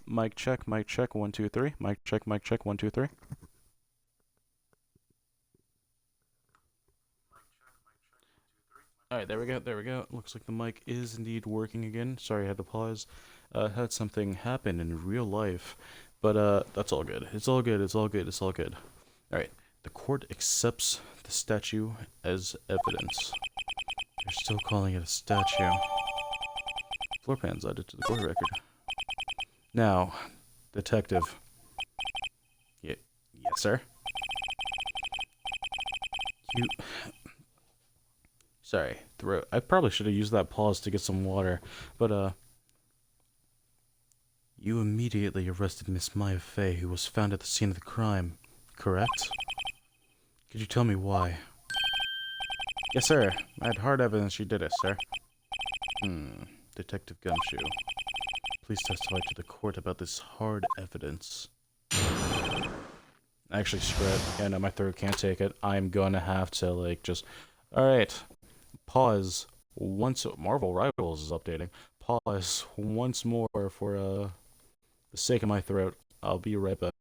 Mic check, 1 2 3. Mic check, 1 2 3. Alright, there we go. Looks like the mic is indeed working again. Sorry, I had to pause. Had something happen in real life. But, that's all good. It's all good. Alright, the court accepts the statue as evidence. They're still calling it a statue. Floor plans added to the court record. Now, detective. Yes, sir. You... Sorry, throat. I probably should have used that pause to get some water, but, You immediately arrested Miss Maya Fey, who was found at the scene of the crime, correct? Could you tell me why? Yes, sir. I had hard evidence she did it, sir. Detective Gumshoe. Please testify to the court about this hard evidence. Actually, screw it. Yeah, no, my throat can't take it. I'm gonna have to, like, just... Alright. Pause. Once... Marvel Rivals is updating. Pause once more for, the sake of my throat. I'll be right back.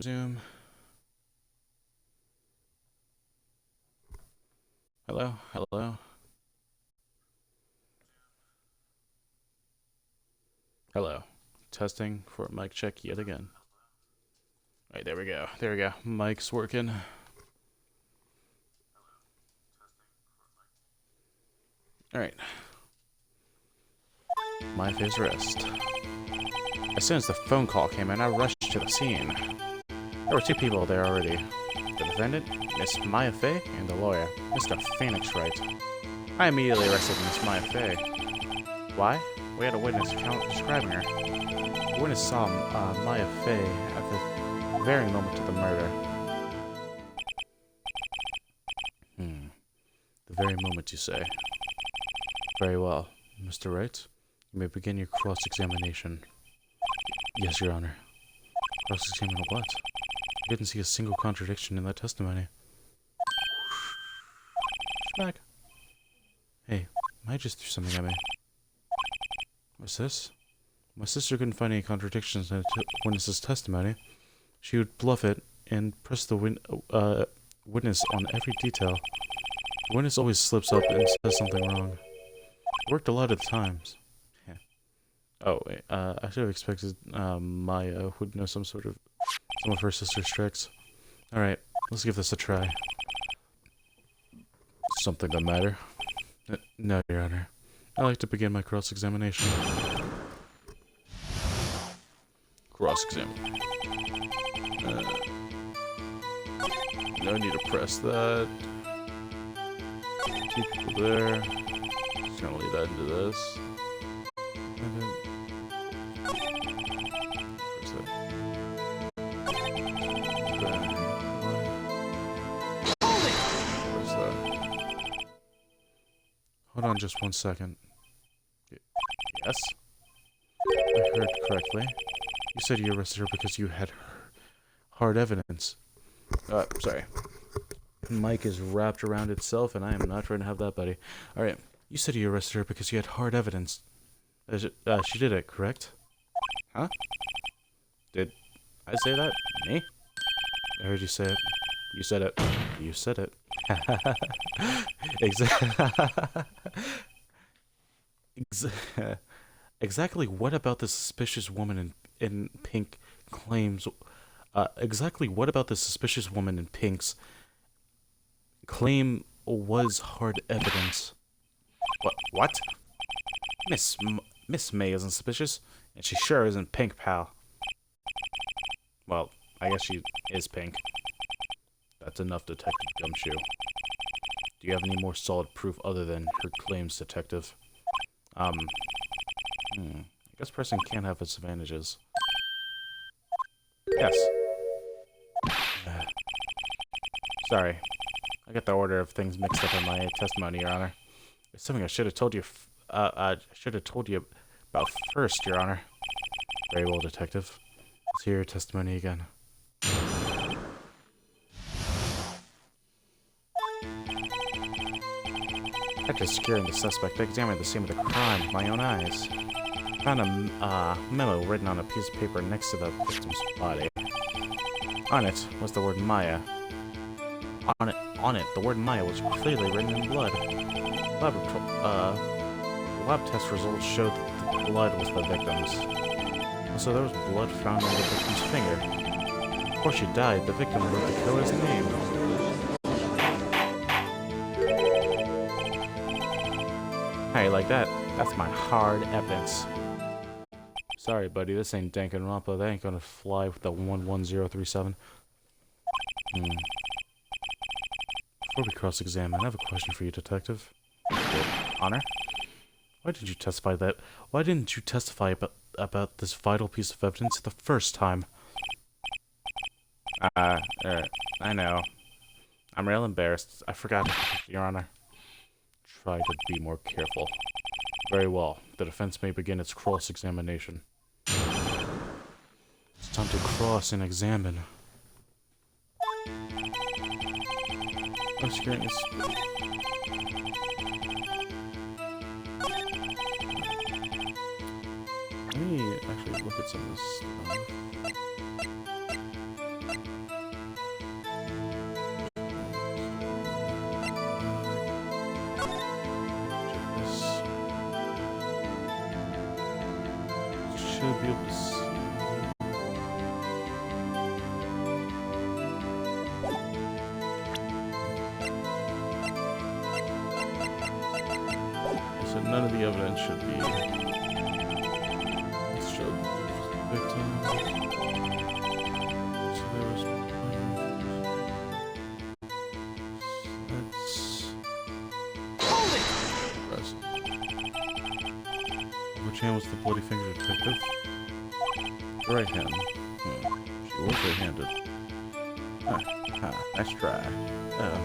Zoom. Hello? Hello? Hello. Testing for mic check yet again. Alright, there we go. There we go. Mic's working. Alright. My face rest. As soon as the phone call came in, I rushed to the scene. There were two people there already. The defendant, Miss Maya Fey, and the lawyer, Mr. Phenoix Wright. I immediately arrested Miss Maya Fey. Why? We had a witness account describing her. The witness saw Maya Fey at the very moment of the murder. The very moment, you say. Very well. Mr. Wright, you may begin your cross-examination. Yes, Your Honor. Cross-examine what? I didn't see a single contradiction in that testimony. Back. Hey, I just threw something at me. What's this? My sister couldn't find any contradictions in a witness's testimony. She would bluff it and press the witness on every detail. The witness always slips up and says something wrong. It worked a lot of times. Yeah. Oh, wait, I should have expected Maya would know some of her sister's tricks. Alright, let's give this a try. Something the matter? No, Your Honor. I'd like to begin my cross-examination. Cross-examine. No need to press that. Keep people there. Just gonna leave that into this. And then press that. Press that. Hold on just 1 second. Yes? I heard correctly. You said you arrested her because you had hard evidence. Sorry. Mic is wrapped around itself, and I am not trying to have that, buddy. Alright, you said you arrested her because you had hard evidence. She did it, correct? Huh? Did I say that? Me? I heard you say it. You said it. You said it. Exactly what about the suspicious woman in pink claims... exactly what about the suspicious woman in pink's claim was hard evidence? What? Miss May isn't suspicious, and she sure isn't pink, pal. Well, I guess she is pink. That's enough, Detective Gumshoe. Do you have any more solid proof other than her claims, Detective? I guess pressing can have its advantages. Yes. Sorry. I got the order of things mixed up in my testimony, Your Honor. It's something I should have told you, about first, Your Honor. Very well, Detective. Let's hear your testimony again. After securing the suspect, I examined the scene of the crime with my own eyes. I found a memo written on a piece of paper next to the victim's body. On it was the word Maya. On it, the word Maya was clearly written in blood. Lab test results showed that the blood was the victim's. So there was blood found on the victim's finger. Before she died, the victim wrote the killer's name. How you like that? That's my hard evidence. Sorry, buddy, this ain't Danganronpa. That ain't gonna fly with the 11037. Before we cross-examine, I have a question for you, Detective. Your Honor? Why didn't you testify about this vital piece of evidence the first time? I know. I'm real embarrassed. I forgot, Your Honor. Try to be more careful. Very well. The defense may begin its cross-examination. It's time to cross and examine. I'm scared. Let me actually look at some of this stuff. Should be able to see. So none of the evidence should be. Let's show the victim. So there was. Let's. Which hand was the bloody finger, Detective? The right hand. She was right-handed. Nice try. Oh.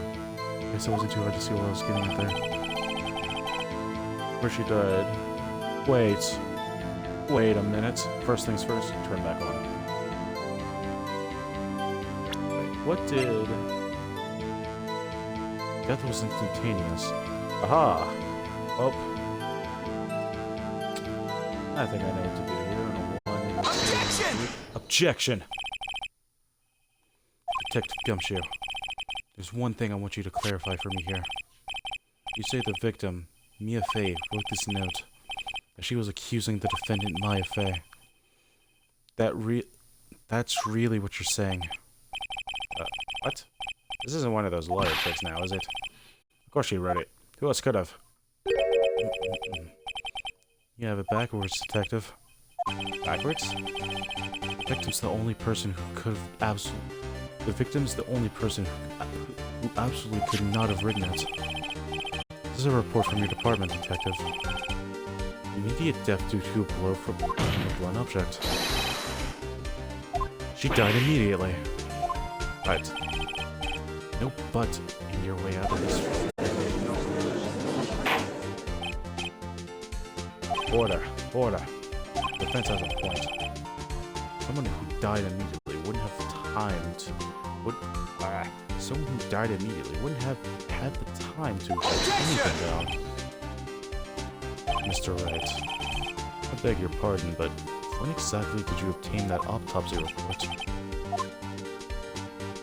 Guess it wasn't too hard to see what I was getting at there. Where she died. Wait a minute. First things first, turn back on. Wait, what did... Death was instantaneous. Aha! Oh. I think I know what to do here. Objection! Detective Gumshoe, there's one thing I want you to clarify for me here. You say the victim, Mia Fey, wrote this note that she was accusing the defendant, Maya Fey. That's really what you're saying. What? This isn't one of those lawyer tricks now, is it? Of course she wrote it. Who else could have? You have it backwards, Detective. Backwards? The victim's the only person who could have absolutely... The victim's the only person who absolutely could not have written it. This is a report from your department, Detective. Immediate death due to a blow from a blunt object. She died immediately. But no but in your way out of this. Order. Defense has a point. Someone who died immediately wouldn't have time to... someone who died immediately wouldn't have had the time to write anything down. Mr. Wright, I beg your pardon, but when exactly did you obtain that autopsy report?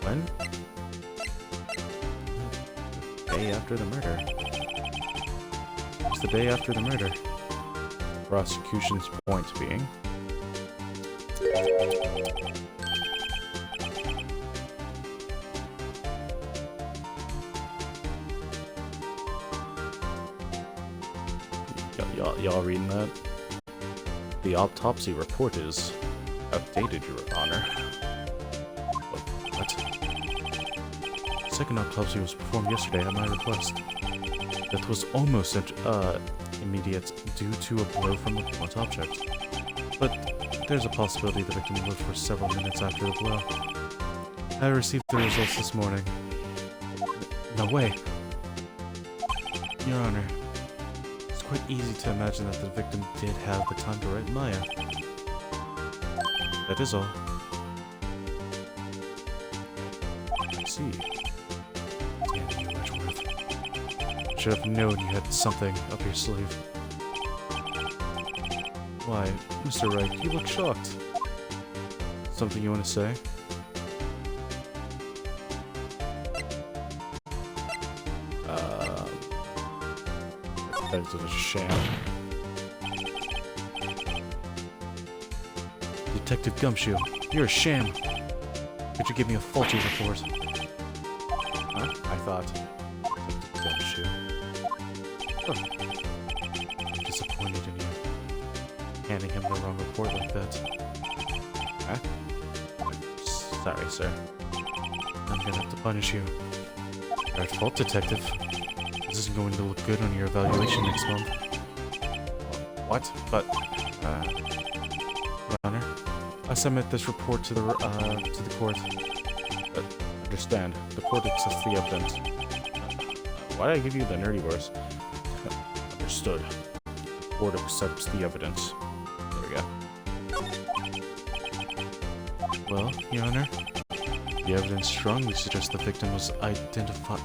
When? The day after the murder. It's the day after the murder. Prosecution's point being... Y'all reading that? The autopsy report is outdated, Your Honor. What? The second autopsy was performed yesterday at my request. Death was almost immediate due to a blow from a blunt object. But there's a possibility the victim lived for several minutes after the blow. I received the results this morning. No way. Your Honor, it's quite easy to imagine that the victim did have the time to write Maya. That is all. I see. Damn you, Edgeworth. Should have known you had something up your sleeve. Why, Mr. Wright, you look shocked. Something you want to say? That's a sham. Detective Gumshoe, you're a sham. Could you give me a faulty report? Huh? I thought. Detective Gumshoe. Oh. I'm disappointed in you. Handing him the wrong report like that. Huh? Sorry, sir. I'm gonna have to punish you. Your fault, Detective. This isn't going to look good on your evaluation next month. What? But, Your Honor, I submit this report to the court. Understand, the court accepts the evidence. Why did I give you the nerdy words? Understood. The court accepts the evidence. There we go. Well, Your Honor, the evidence strongly suggests the victim was identified.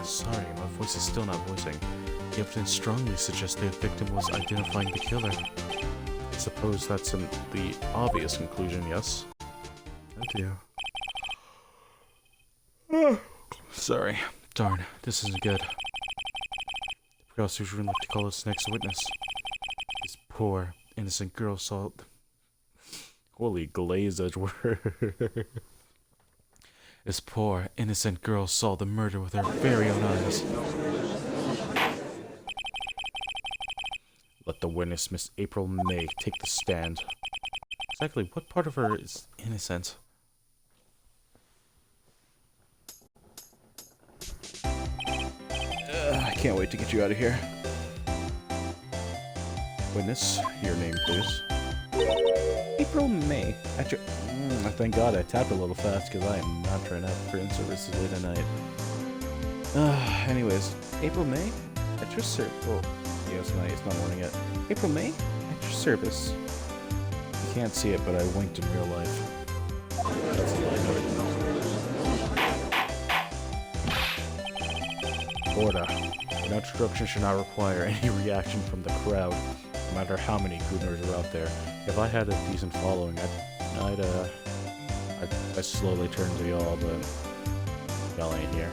Sorry, my voice is still not voicing. The evidence strongly suggests the victim was identifying the killer. I suppose that's the obvious conclusion, yes? Thank you. Sorry. Darn, this isn't good. The prosecutor would like to call its next witness. This poor, innocent girl saw... Holy glaze, Edgeworth. This poor, innocent girl saw the murder with her very own eyes. Let the witness, Miss April May, take the stand. Exactly what part of her is innocent? I can't wait to get you out of here. Witness, your name, please. April May. Thank God I tapped a little fast because I am not trying to have print services late at night. Anyways, April May? At your service. Oh, yeah, it's not morning yet. April May? At your service. You can't see it, but I winked in real life. That's a lie. Order. An introduction should not require any reaction from the crowd, no matter how many Gooners are out there. If I had a decent following, I'd I slowly turn to y'all, but y'all ain't here.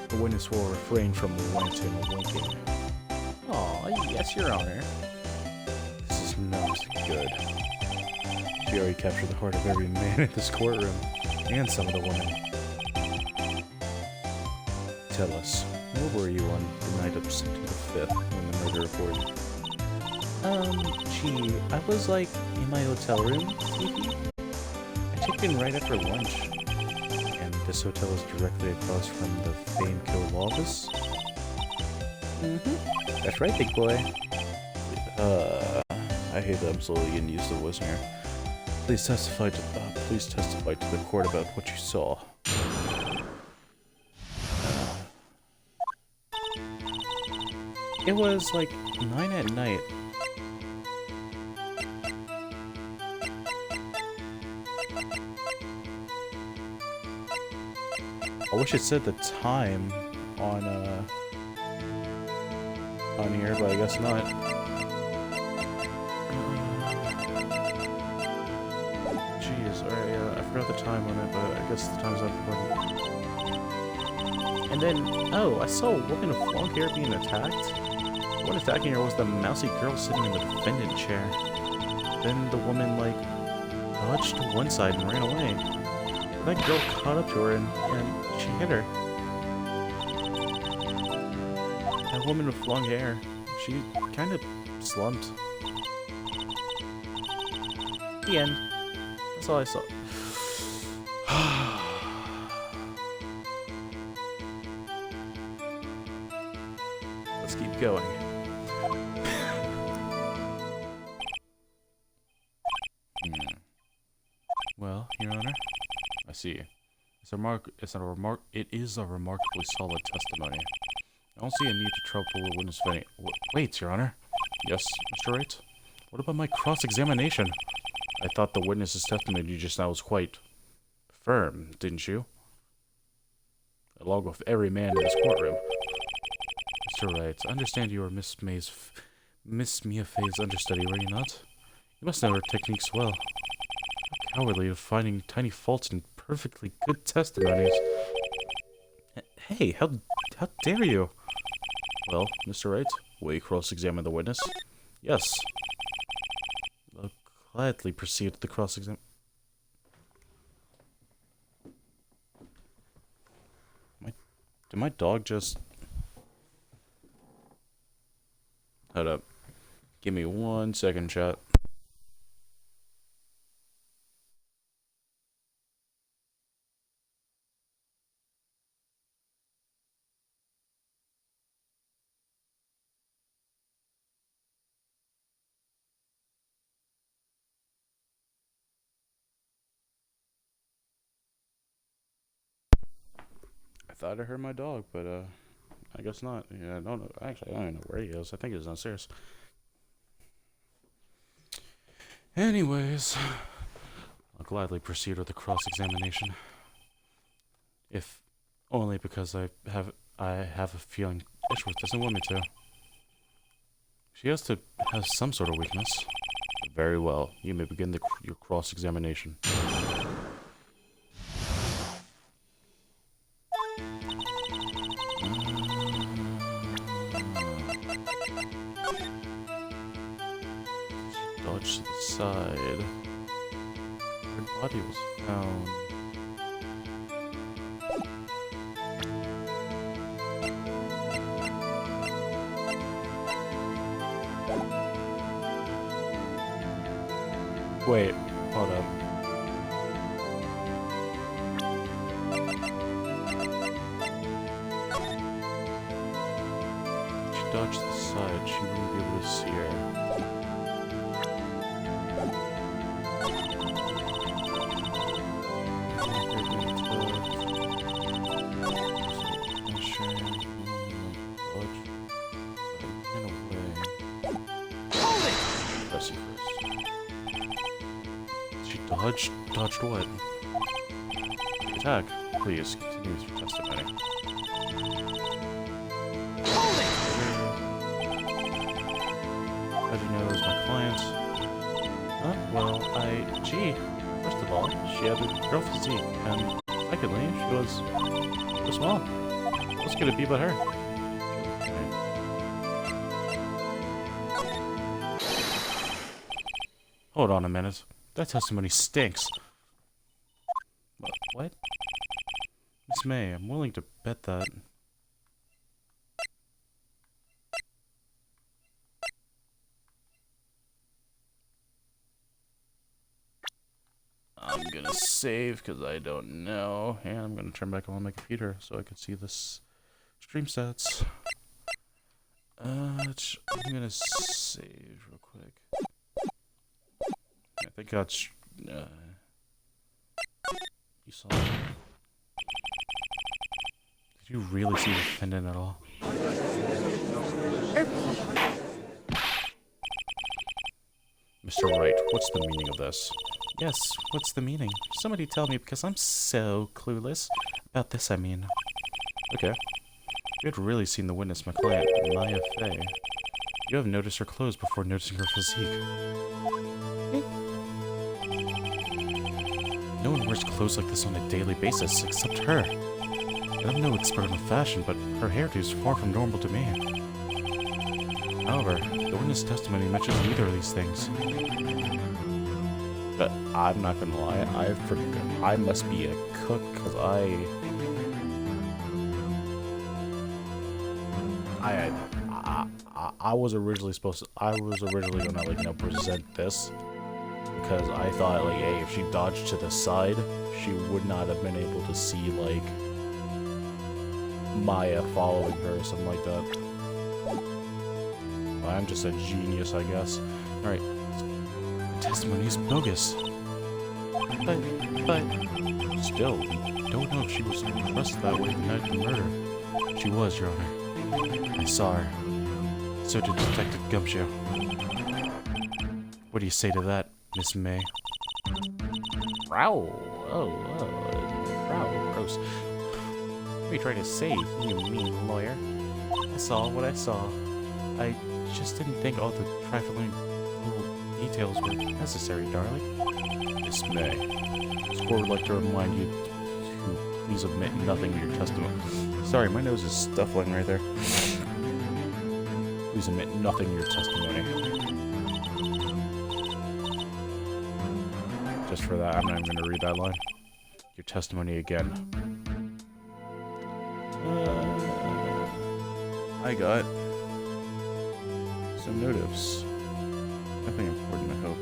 The witness will refrain from winking and winking. Aw, yes, Your Honor. This is not good. She already captured the heart of every man in this courtroom, and some of the women. Tell us, where were you on the night of September 5th when the murder reported? Gee, I was, like, in my hotel room, I checked in right after lunch. And this hotel is directly across from the famed kill office? Mm-hmm. That's right, big boy. I hate that I'm slowly getting used to the voice here. Please testify to the court about what you saw. It was like 9 at night. I wish it said the time on here, but I guess not. Jeez, alright, I forgot the time on it, but I guess the time's not recording. And then, oh, I saw a woman with long hair being attacked. The one attacking her was the mousy girl sitting in the defendant chair. Then the woman, like, dodged to one side and ran away. That girl caught up to her and she hit her. That woman with long hair, she kind of slumped. The end. That's all I saw. Let's keep going. Well, Your Honor, I see. It is a remarkably solid testimony. I don't see a need to trouble the witness of any. Wait, Your Honor. Yes, Mr. Wright? What about my cross-examination? I thought the witness's testimony just now was quite firm, didn't you? Along with every man in this courtroom. Mr. Wright, I understand you are Miss Mia Fey's understudy, were you not? You must know her techniques well. How cowardly of finding tiny faults in perfectly good testimonies. Hey, how dare you? Well, Mr. Wright, will you cross-examine the witness? Yes. I'll gladly proceed to the cross-exam. Did my dog just... Hold up. Give me 1 second, chat. I thought I heard my dog, but I guess not. Yeah, I don't know. Actually, I don't even know where he is. I think he's downstairs. Anyways, I'll gladly proceed with the cross-examination. If only because I have a feeling Edgeworth doesn't want me to. She has to have some sort of weakness. Very well. You may begin your cross-examination. Dodge to the side. Her body was found. Wait, hold up. She dodged the side, she wouldn't be able to see her. Dodged what? Attack. Please, continue with your testimony. she had a girl physique, and secondly, she was small. What's gonna be about her? Hold on a minute. That testimony stinks. What? Miss May, I'm willing to bet that. I'm gonna save because I don't know, and I'm gonna turn back on my computer so I can see this stream stats. I'm gonna save real quick. I think that's you saw that. Did you really see the pendant at all? Mr. Wright, what's the meaning of this? Yes, what's the meaning? Somebody tell me, because I'm so clueless. About this, I mean. Okay. You had really seen the witness, my client, Maya Fey. You have noticed her clothes before noticing her physique. No one wears clothes like this on a daily basis, except her. I'm no expert in fashion, but her hairdo is far from normal to me. However, the witness testimony mentions neither of these things. But I'm not gonna lie, I must be a cook, because I was originally gonna, like, you know, present this, because I thought, like, hey, if she dodged to the side, she would not have been able to see, like, Maya following her or something like that. Well, I'm just a genius, I guess. Alright. The testimony is bogus. But still, we don't know if she was dressed that way the night of the murder. She was, Your Honor. I saw her. So did Detective Gumshoe. What do you say to that, Miss May? Row. Row. Gross. What are you trying to say, you mean lawyer? I saw what I saw. I just didn't think all the trifling little details were necessary, darling. Miss May, this court would like to remind you to please omit nothing in your testimony. Sorry, my nose is stuffling right there. Please omit nothing in your testimony. Just for that, I'm not even going to read that line. Your testimony again. I got some notice. Nothing important, I hope.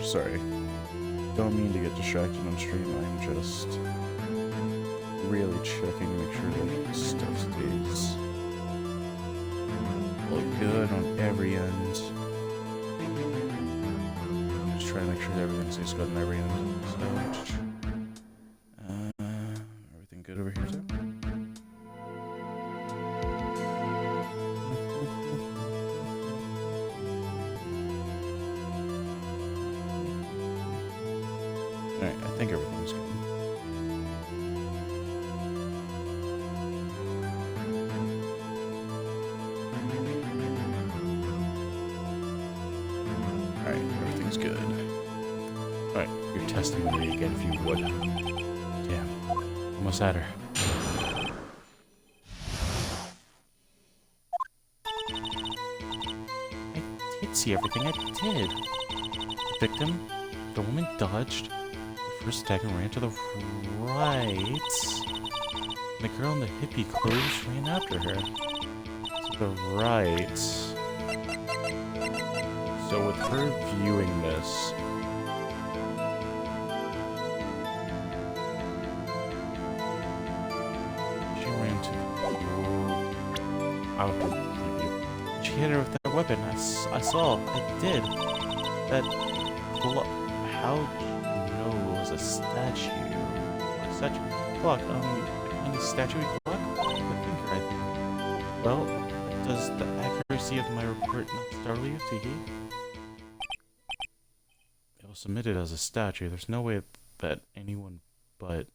Sorry. Don't mean to get distracted on stream. I'm just really checking to make sure that stuff stays look good on every end. Just trying to make sure that everything stays good on every end. So, everything good over here too? Alright, I think everything's good. Alright, everything's good. Alright, your testimony again if you would. Damn, almost had her. I did see everything, I did. The victim, the woman dodged. First attacker ran to the right. The girl in the hippie clothes ran after her. To the right. So with her viewing this, she ran to... I'll believe you. She hit her with that weapon. I saw. I did. That... How... a statue. A statue clock. Any statue clock? The finger, I think. Well, does the accuracy of my report not startle you, Tiki? It was submitted as a statue. There's no way that anyone but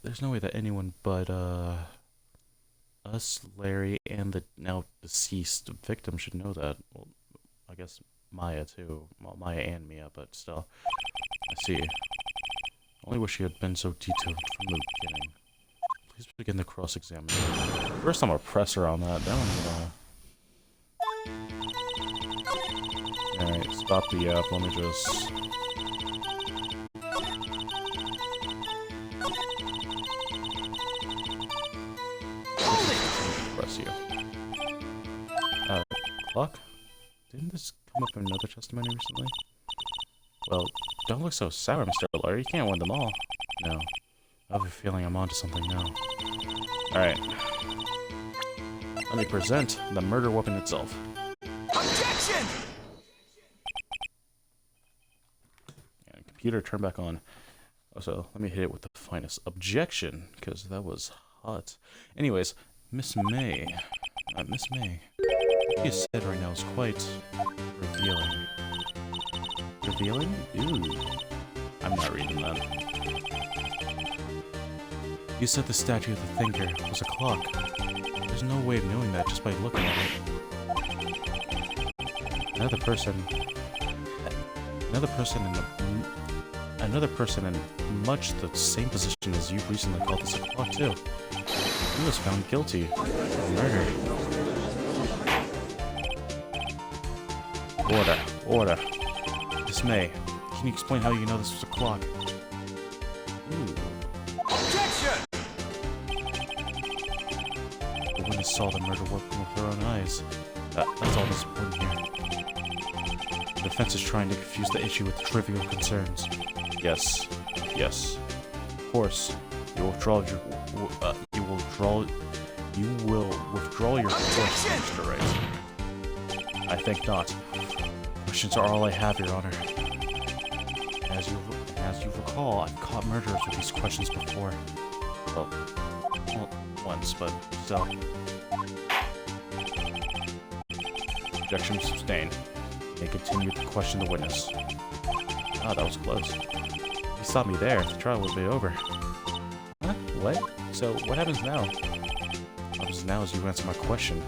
there's no way that anyone but us, Larry, and the now deceased victim should know that. Well, I guess Maya too. Well, Maya and Mia, but still. I see. Only wish she had been so detailed from the beginning. Please begin the cross-examination. First I'm gonna press her on that, then I'm gonna... Alright, stop the app, let me just... Press you. Clock? Didn't this come up in another testimony recently? Well, don't look so sour, Mr. Lawyer. You can't win them all. No. I have a feeling I'm onto something now. Alright. Let me present the murder weapon itself. Objection! And computer, turn back on. Also, let me hit it with the finest objection, because that was hot. Anyways, Miss May. Miss May. What you said right now is quite revealing. Revealing? Ooh. I'm not reading that. You said the statue of the thinker was a clock. There's no way of knowing that just by looking at it. Another person in much the same position as you recently called this a clock too. He was found guilty of murder. Order. Miss May, can you explain how you know this was a clock? Ooh. Objection! The witness saw the murder weapon with her own eyes. That's all that's important here. The defense is trying to confuse the issue with trivial concerns. Yes. Of course, you will withdraw your question, Mr. Wright. I think not. Questions are all I have, Your Honor. As you recall, I've caught murderers with these questions before. Well, once, but still. Objection sustained. You may continue to question the witness. Ah, that was close. If you stopped me there, the trial would be over. Huh? What? So, what happens now? What happens now is you answer my question.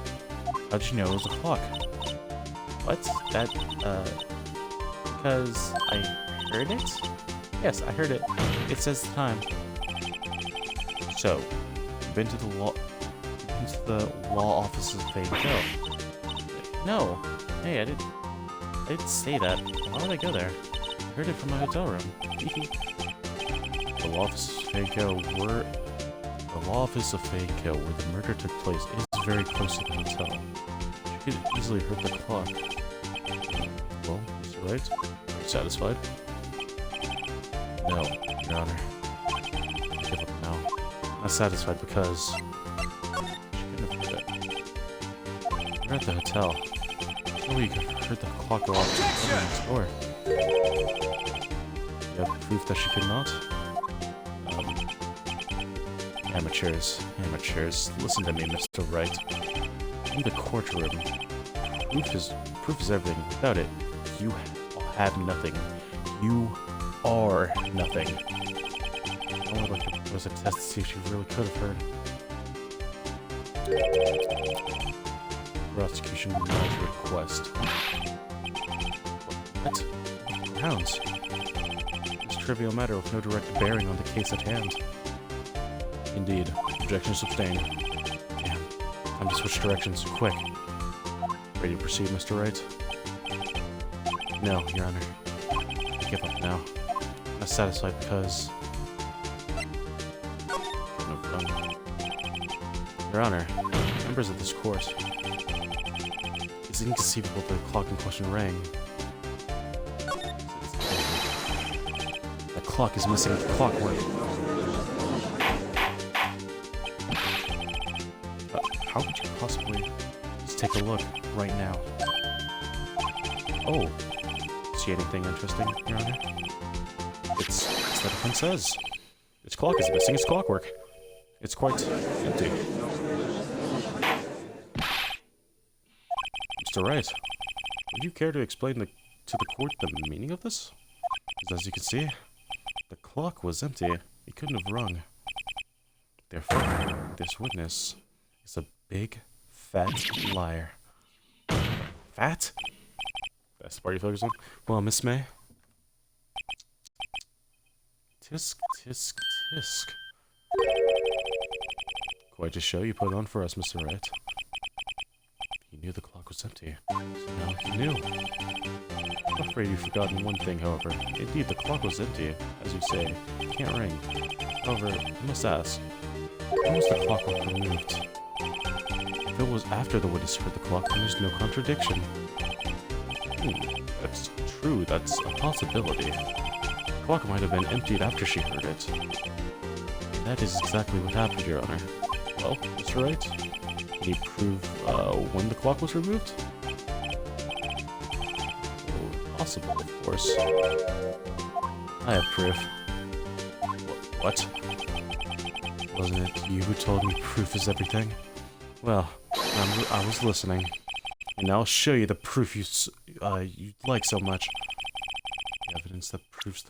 How did you know it was a clock? What? That, because I heard it? Yes, I heard it. It says the time. So, you've been to the law office of Phenoix. No. Hey, I didn't say that. Why would I go there? I heard it from my hotel room. The law office of Phenoix where the murder took place is very close to the hotel. You could easily heard the clock. Well, Mr. Wright, are you satisfied? No, Your Honor. I give up now. I'm not satisfied because she couldn't have heard it. We're at the hotel. No way you could have heard the clock go off next door. You have proof that she could not? Amateurs. Listen to me, Mr. Wright. In the courtroom, proof is everything. Without it, you have nothing. You are nothing. I only like it was a test to see if she really could have heard. Prosecution denies request. What? Grounds? This trivial matter with no direct bearing on the case at hand. Indeed. Objection sustained. Damn. Time to switch directions. Quick. Ready to proceed, Mr. Wright? No, Your Honor. I give up now. I'm not satisfied because... Your Honor, members of this court, it's inconceivable that the clock in question rang. The clock is missing the clockwork. How could you possibly... Let's take a look right now. Oh. See anything interesting, Your Honor? It's the defense says. Its clock is missing its clockwork. It's quite empty. Mr. Wright, would you care to explain to the court the meaning of this? As you can see, the clock was empty. It couldn't have rung. Therefore, this witness is a big, fat liar. Fat? That's the part you focus on? Well, Miss May? Tisk, tisk, tisk. Quite a show you put on for us, Mr. Wright. He knew the clock was empty. So now he knew. I'm afraid you've forgotten one thing, however. Indeed, the clock was empty, as you say. It can't ring. However, I must ask, when was the clock removed? If it was after the witness heard the clock, then there's no contradiction. That's true. That's a possibility. The clock might have been emptied after she heard it. That is exactly what happened, Your Honor. Well, Mr. Wright, can you prove when the clock was removed? Oh, possible, of course. I have proof. What? Wasn't it you who told me proof is everything? Well, I was listening. And I'll show you the proof you like so much. The evidence that proves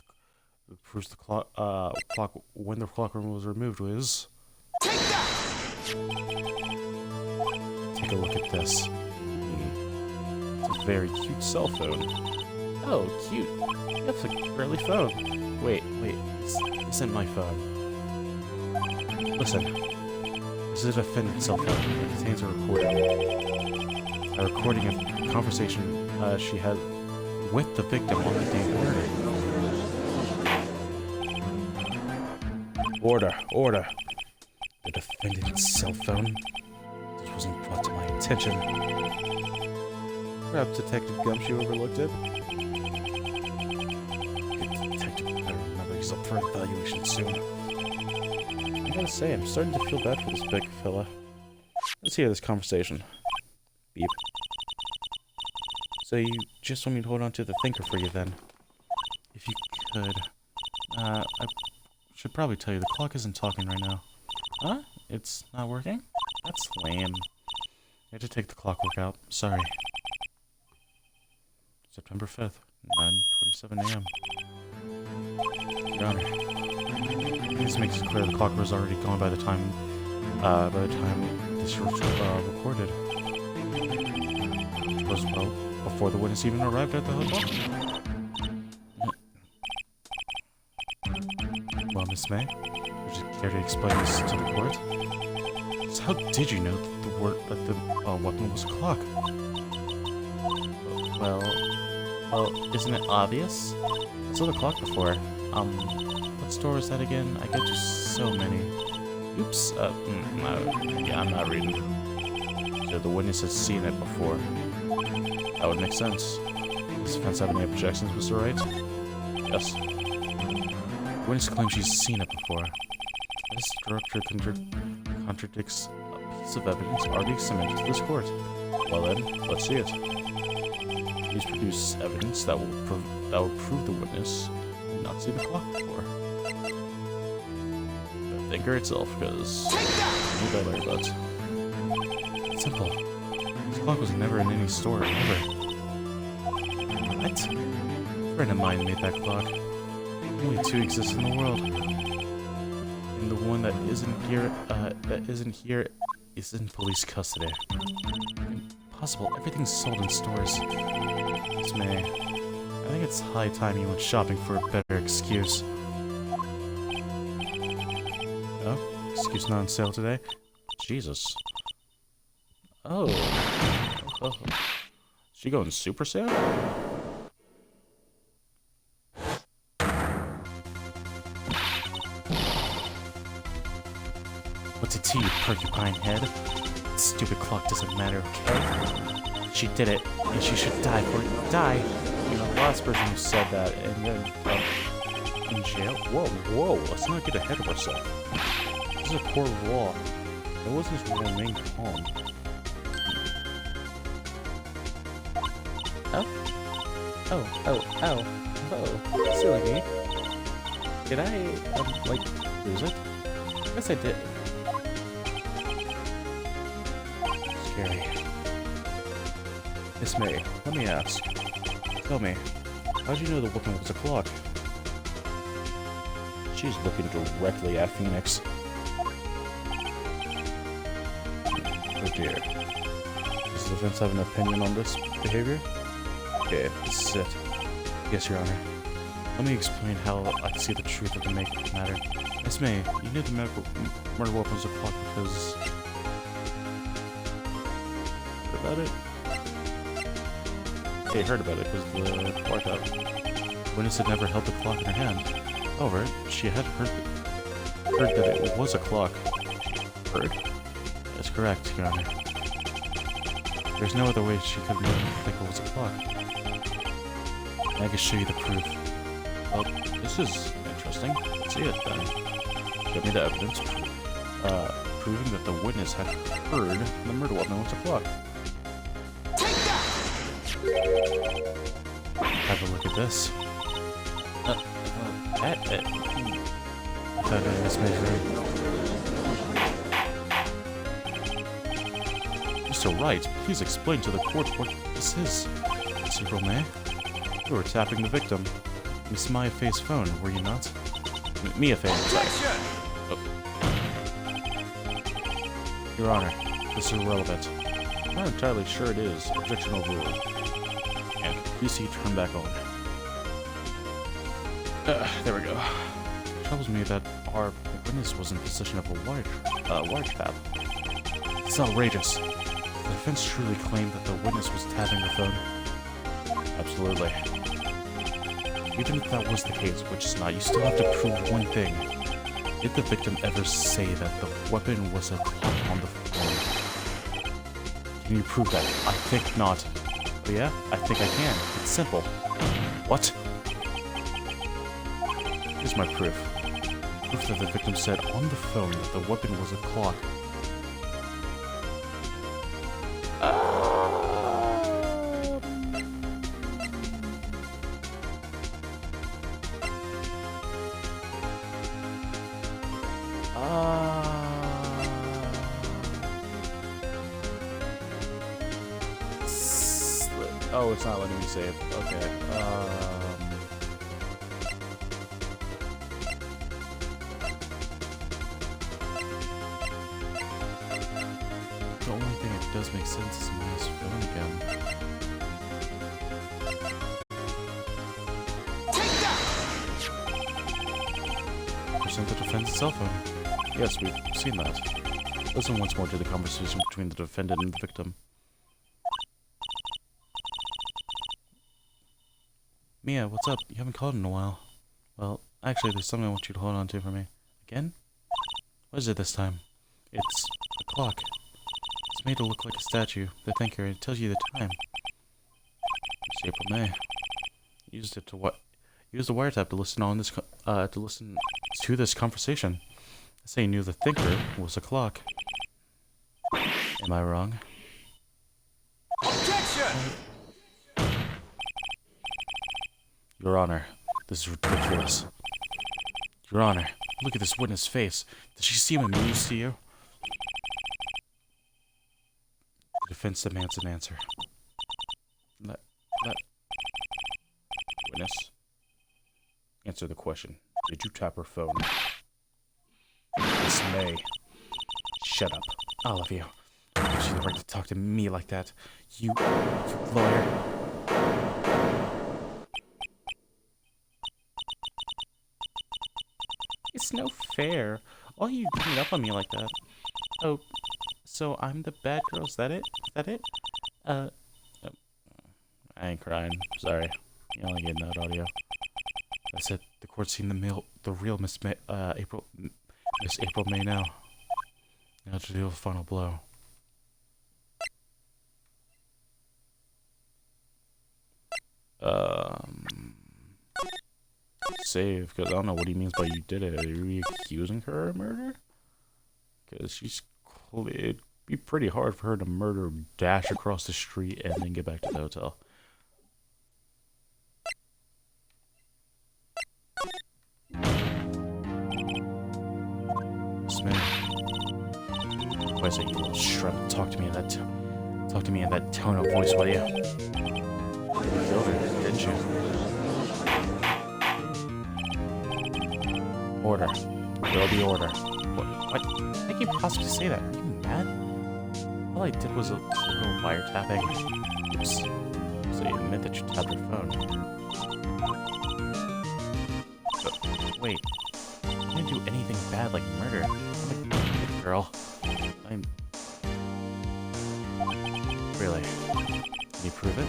the clock when the clock was removed was. Take a look at this. It's a very cute cell phone. Oh, cute. That's a girly phone. Wait, this isn't my phone. Listen, this is a defendant's cell phone. It contains a recording of a conversation she had with the victim on the day of murder. Order. The defendant's cell phone. This wasn't brought to my attention. Perhaps Detective Gumshoe overlooked it. Good detective better remember he's up for evaluation soon. I gotta say, I'm starting to feel bad for this big fella. Let's hear this conversation. Beep. So you just want me to hold on to the thinker for you then? If you could. I should probably tell you the clock isn't talking right now. Huh? It's not working? That's lame. I had to take the clockwork out. Sorry. September 5th, 9:27 a.m. Your Honor, this makes it clear the clock was already gone by the time this was recorded. Which was, well, before the witness even arrived at the hotel. Well, Miss May, would you care to explain this to the court? So how did you know that the weapon was a clock? Well, isn't it obvious? I saw the clock before. What store was that again? I go to so many. Oops, yeah, I'm not reading. So the witness has seen it before. That would make sense. Does the defense have any objections, Mr. Wright? Yes. The witness claims she's seen it before. This structure contradicts a piece of evidence already submitted to this court. Well then, let's see it. Please produce evidence that will prove the witness did not see the clock before. The thinker itself, because no better, but it's simple. This clock was never in any store, ever. What? A friend of mine made that clock. Only two exist in the world. And the one that isn't here is in police custody. Impossible. Everything's sold in stores. Miss May, I think it's high time you went shopping for a better excuse. Oh, excuse not on sale today? Jesus. Oh. She going super sale? What's it to you, porcupine head? Stupid clock doesn't matter, okay? She did it, and she should die for it. Die! You're the last person who said that, and then, in jail? Whoa, let's not get ahead of ourselves. This is a court of law. It wasn't just remain calm. Oh, silly me. Did I, lose it? I guess I did. Scary. Miss May, let me ask. Tell me, how'd you know the weapon was a clock? She's looking directly at Phoenix. Oh dear. Does the defense have an opinion on this behavior? Okay, this is it. Yes, Your Honor. Let me explain how I see the truth of the matter. Miss May, you knew the murder weapon was a clock because... Heard about it? Hey, heard about it because the wiretap. Witness had never held the clock in her hand. However, she had heard that it was a clock. Heard? That's correct, Your Honor. There's no other way she could think it was a clock. I can show you the proof. Well, this is interesting. Let's see it then. Show me the evidence. Proving that the witness had heard the murder weapon was a clock. Take that! Have a look at this. That is measuring. Mr. Wright, please explain to the court what this is. Mr. Romay, you were tapping the victim. Miss Mia Fay's phone, were you not? Mia Fay, sorry. Oh. Your Honor, this is irrelevant. I'm not entirely sure it is. Objection overruled. And PC turned back on. There we go. It troubles me that our witness was in possession of a wiretap. It's outrageous. The defense truly claimed that the witness was tapping the phone? Absolutely. Even if that was the case, which is not, you still have to prove one thing. Did the victim ever say that the weapon was a clock on the phone? Can you prove that? I think not. Oh yeah? I think I can. It's simple. What? Here's my proof. Proof that the victim said on the phone that the weapon was a clock. Oh, it's not letting me save. Okay. The only thing that does make sense is Maya's phone again. Take that! Present the defendant's cell phone. Yes, we've seen that. Listen once more to the conversation between the defendant and the victim. Mia, what's up? You haven't called in a while. Well, actually, there's something I want you to hold on to for me. Again? What is it this time? It's a clock. It's made to look like a statue. The thinker, it tells you the time. It's April, May. Used it to what? Used the wiretap to listen on this to listen to this conversation. I say you knew the thinker was a clock. Am I wrong? Objection! Your Honor, this is ridiculous. Your Honor, look at this witness' face. Does she seem amused to you? The defense demands an answer. Witness, answer the question. Did you tap her phone? Miss May. Shut up. All of you. What gives you the right to talk to me like that? You lawyer. It's no fair. All you beat up on me like that. Oh, so I'm the bad girl, is that it? Is that it? I ain't crying. Sorry. You only get that audio. That's it. The court's seen the real Miss April May now. Now to deal with the final blow. Save, because I don't know what he means by you did it. Are you accusing her of murder? Because it'd be pretty hard for her to murder, dash across the street, and then get back to the hotel. Miss May. Why is it you little shrimp? Talk to me in that tone of voice, will you? You killed her, didn't you? Order. There'll be order. What? How can you possibly say that? Are you mad? All I did was a little wiretapping. Oops. So you admit that you tapped your phone. But wait, you didn't do anything bad like murder. I'm a good girl. I'm... Really? Can you prove it?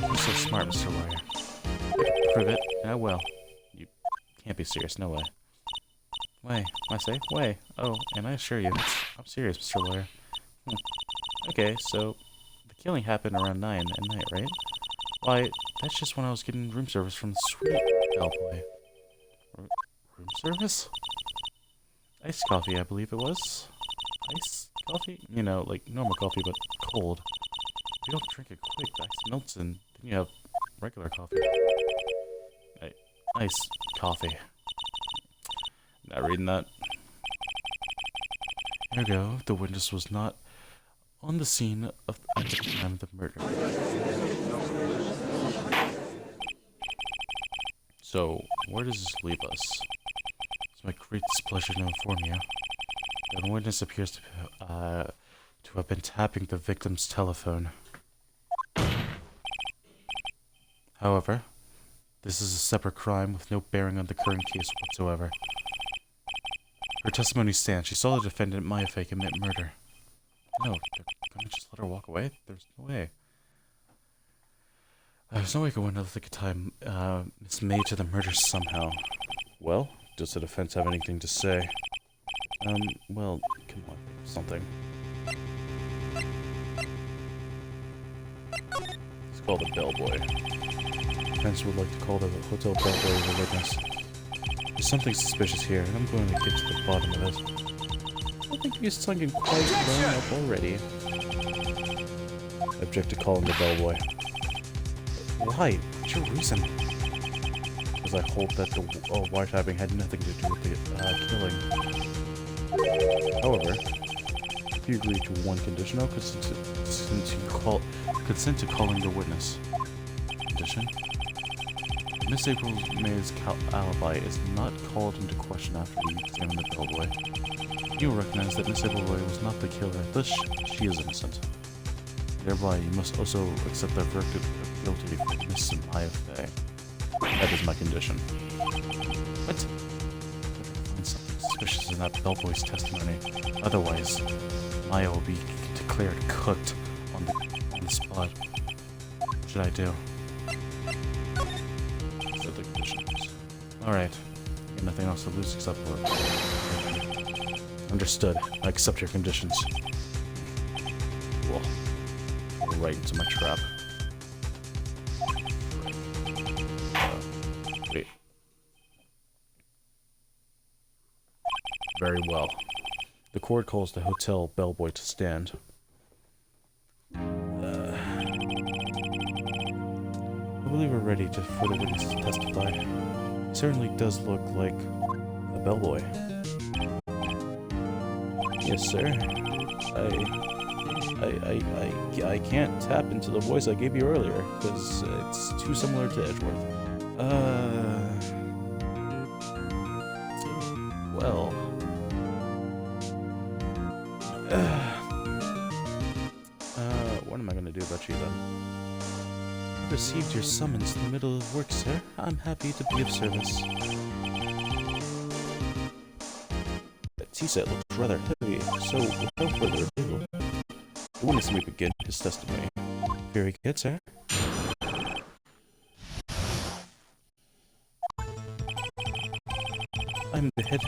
You're so smart, Mr. Lawyer. Prove it, and I will. You can't be serious, no way. Way, I say? Way. Oh, and I assure you, I'm serious, Mr. Lawyer. Okay, so the killing happened around 9 at night, right? Why, that's just when I was getting room service from the sweet bellboy. Room service? Iced coffee, I believe it was. Iced coffee? You know, like normal coffee, but cold. If you don't drink it quick, the ice melts and then you have regular coffee. Iced coffee. Not reading that. There we go. The witness was not on the scene of at the time of the murder. So, where does this leave us? It's my great displeasure to inform you that the witness appears to have been tapping the victim's telephone. However, this is a separate crime with no bearing on the current case whatsoever. Her testimony stands. She saw the defendant Mayafe commit murder. No, they're gonna just let her walk away? There's no way. There's no way going to let the time Miss May to the murder somehow. Well, does the defense have anything to say? Well, come on, something. Let's call the bellboy. The defense would like to call the hotel bellboy as a witness. There's something suspicious here, and I'm going to get to the bottom of it. I think he's sunken quite low up already. I object to calling the bellboy. Why? What's your reason? Because I hold that the wiretapping had nothing to do with the killing. However, if you agree to one condition, I'll consent to calling the witness. Condition? Miss April May's alibi is not called into question after we examine the bellboy. You will recognize that Miss April Roy was not the killer, thus she is innocent. Thereby, you must also accept the verdict of guilty for Miss Mayafe. That is my condition. What? I find something suspicious in that bellboy's testimony. Otherwise, Maya will be declared cooked on the spot. What should I do? Accept the conditions. Alright. Nothing else to lose except work. Understood. I accept your conditions. Cool. Right into my trap. Wait. Very well. The court calls the hotel bellboy to stand. I believe we're ready for the witness to testify. It certainly does look like a bellboy. Yes, sir. I can't tap into the voice I gave you earlier, because it's too similar to Edgeworth. Well... what am I gonna do about you, then? I received your summons in the middle of work, sir. I'm happy to be of service. That tea set looks rather heavy, so without further ado, the witness may begin his testimony. Very good, sir. I'm the head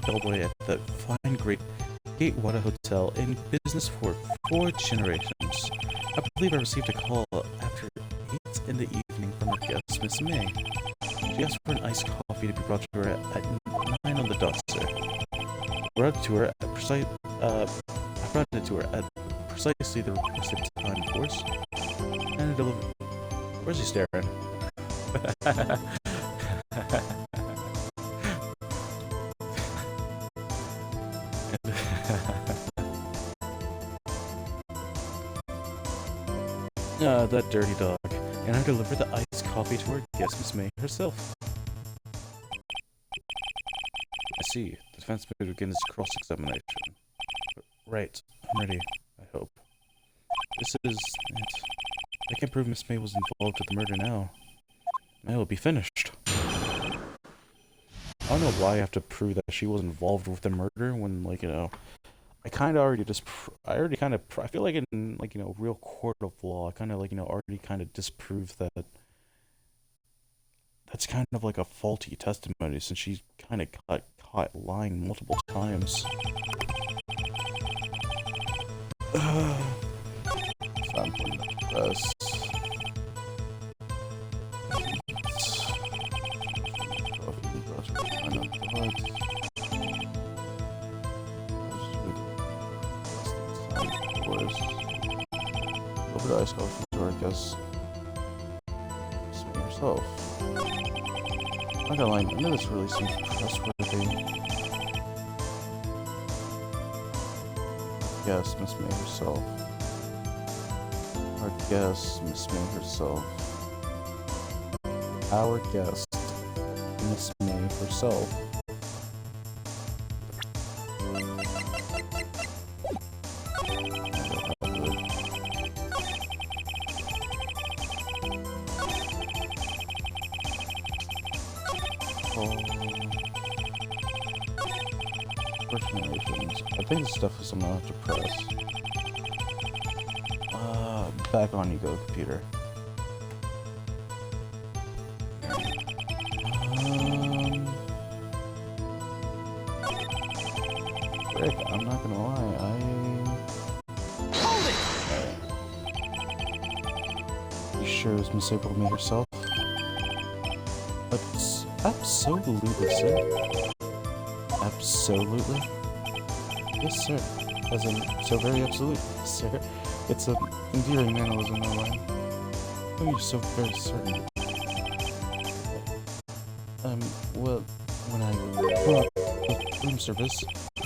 bellboy at the fine great Gatewater Hotel in business for 4 generations. I believe I received a call after 8 in the evening from our guest, Miss May. She asked for an iced coffee to be brought to her at 9 on the dot, sir. I brought it to her at precisely the requested time, of course. And it delivered. Where's he staring? That dirty dog. And I delivered the iced coffee to her guest, Miss May herself. I see. The defense may begin its cross-examination. Right. I'm ready, I hope. This is it. I can prove Miss May was involved with the murder now. May will be finished. I don't know why I have to prove that she was involved with the murder when, like, you know, I kind of already I feel like in, like, you know, real court of law, I kind of, like, you know, already kind of disproved that that's kind of like a faulty testimony since she kind of got caught lying multiple times. It's not important to press. Over the ice coffee store, I guess. Smee herself. I'm not gonna lie, none of this really seems trustworthy. Yes, Miss May herself. Our guest, Miss May herself. Our guest, Miss May herself. I think this stuff is something I'll have to press. Back on you go, computer. Frick, I'm not gonna lie, Hold it! You sure it was Miss April May herself? Absolutely, sir. Absolutely. Yes, sir. As in, so very absolute, sir. It's an endearing mannerism, no lie. Oh, you're so very certain. Well, when I brought the room service, I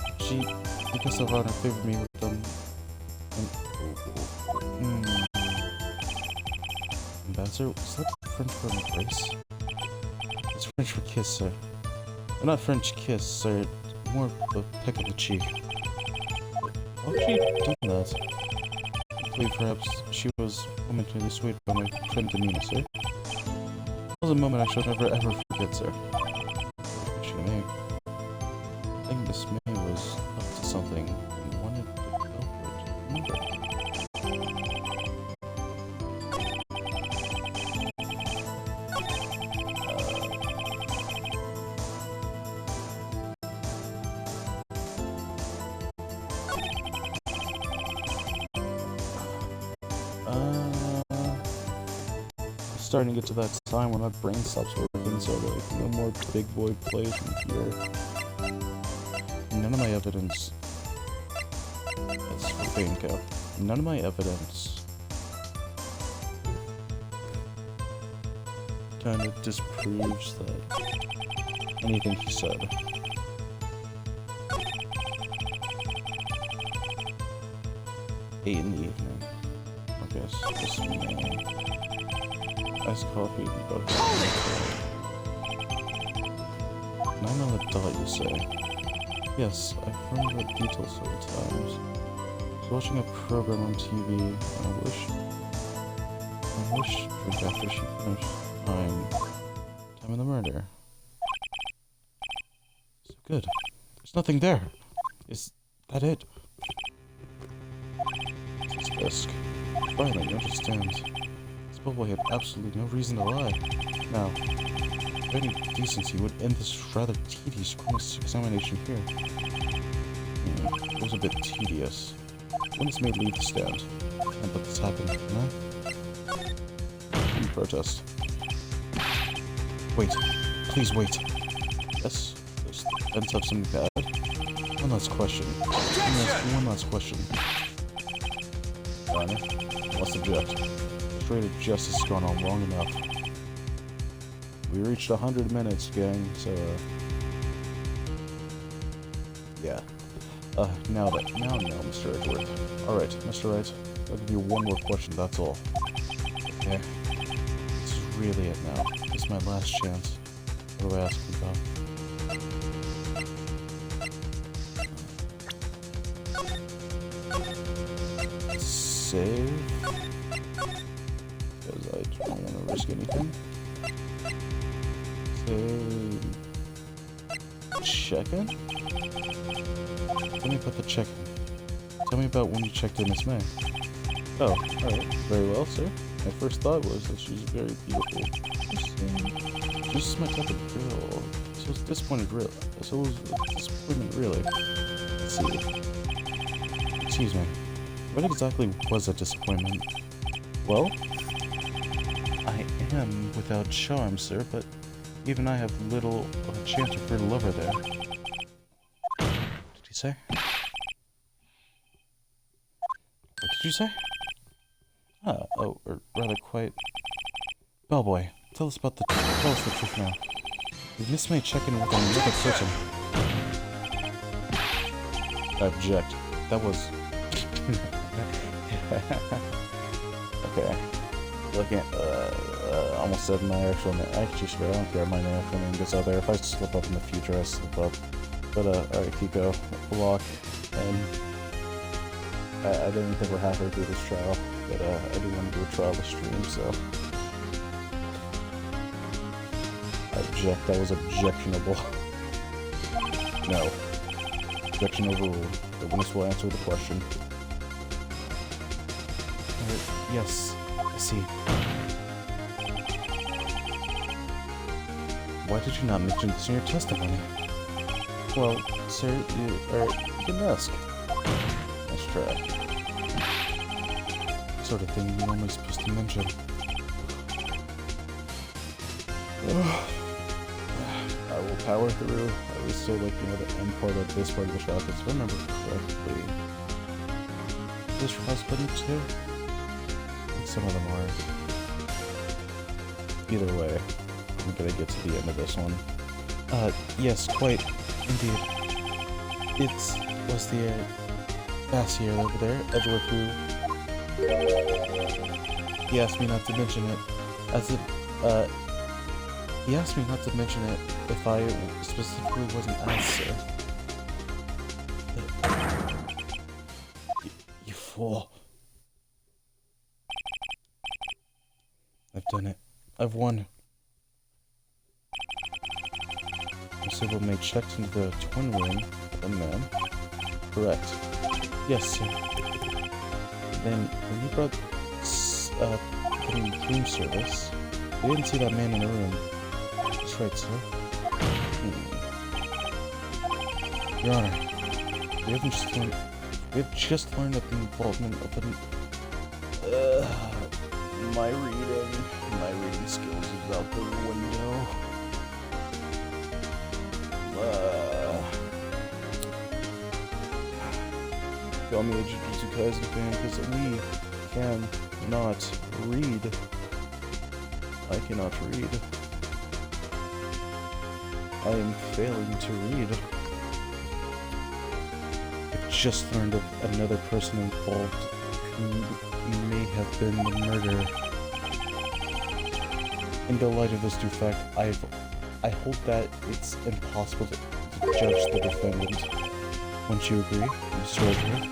guess the honor favored me with Ambassador, is that French for embrace? It's French for kiss, sir. Well, not French kiss, sir. More of a peck of the cheek. Why would she have done that? I believe perhaps she was momentarily swayed by my trim demeanor, sir. It was a moment I shall never ever forget, sir. She may. I think Miss May was up to something and wanted to help her to remember. Starting to get to that time when my brain stops working, so like no more big boy plays from here. None of my evidence. That's for Banco. None of my evidence kind of disproves that anything he said. 8 in the evening. Okay, so this May. Iced coffee and butter. 9 on the dot, you say? Yes, I've learned about details several times. I was watching a program on TV, and I wish drink after she finished time of the murder. So good. There's nothing there. Is that it? It's his desk. Finally, you understand. Bubble had absolutely no reason to lie. Now, if any decency would end this rather tedious examination here. It was a bit tedious. When Miss May leave the stand? Can't let this happen, no? You protest. Wait. Please wait. Yes? Does the defense have something to add? One last question. One last question. Your Honor, I must object. Of justice has gone on long enough. We reached 100 minutes, gang, so, yeah. Now, Mr. Edgeworth. Alright, Mr. Wright, I'll give you one more question, that's all. Okay. This is really it now. This is my last chance. What do I ask you about? save. Because I don't want to risk anything. Save. Check-in? Tell me about the check-in. Tell me about when you checked in Miss May. Oh, alright. Very well, sir. My first thought was that she's very beautiful. She's just my type of girl. So it's disappointed, really. So it was a disappointment, really. Let's see. Excuse me. What exactly was a disappointment? Well, I am without charm, sir, but even I have little of a chance to refer to lover there. Did he say? What did you say? Ah, oh, or rather quite... Bellboy, tell us the truth now. Did Miss May check in with another person? I object. That was... Okay. Looking at, almost said my actual name. Actually, sure, I don't care. My actual name gets out there. If I slip up in the future, I slip up. But, alright, Kiko. Block. And... I don't even think we're halfway through this trial. But, I do want to do a trial to stream, so... I object. That was objectionable. No. Objection overruled. The witness will answer the question. Yes, I see. Why did you not mention this in your testimony? Well, sir, you didn't ask. Nice try. Sort of thing you're normally supposed to mention. I will power through. At least so, like, you know, the end part of this part of the trial, because if I remember correctly, this trial split into two? Some of them are. Either way, I'm gonna get to the end of this one. Yes, quite. Indeed. It was the Bassier over there, Edward, who... He asked me not to mention it. He asked me not to mention it if I specifically wasn't asked, sir. You fool. I've done it. I've won. Civil made checks into the twin room of the man. Correct. Yes, sir. Then, when he brought the room service, they didn't see that man in the room. That's right, sir. Your Honor, we have just learned of the involvement of my reading skills is out the window. Call me a Jujutsu Kaisen fan because we cannot read. I cannot read. I am failing to read. I've just learned of another person involved who may have been the murderer. In the light of this new fact, I hold that it's impossible to judge the defendant. Wouldn't you agree, Mr. Wright?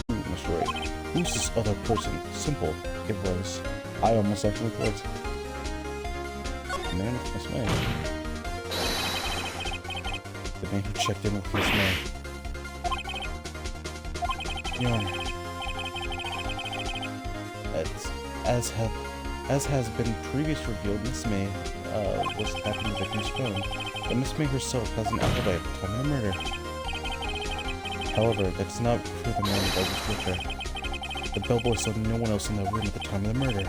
Mr. Wright, who's this other person? Simple. It was. I almost actually clicked. Man with Miss May. The man who checked in with Miss May. Your Honor. As has been previously revealed, Miss May was tapping the victim's phone, but Miss May herself has an alibi at the time of the murder. However, that does not prove the man that was with her. The bellboy saw no one else in the room at the time of the murder.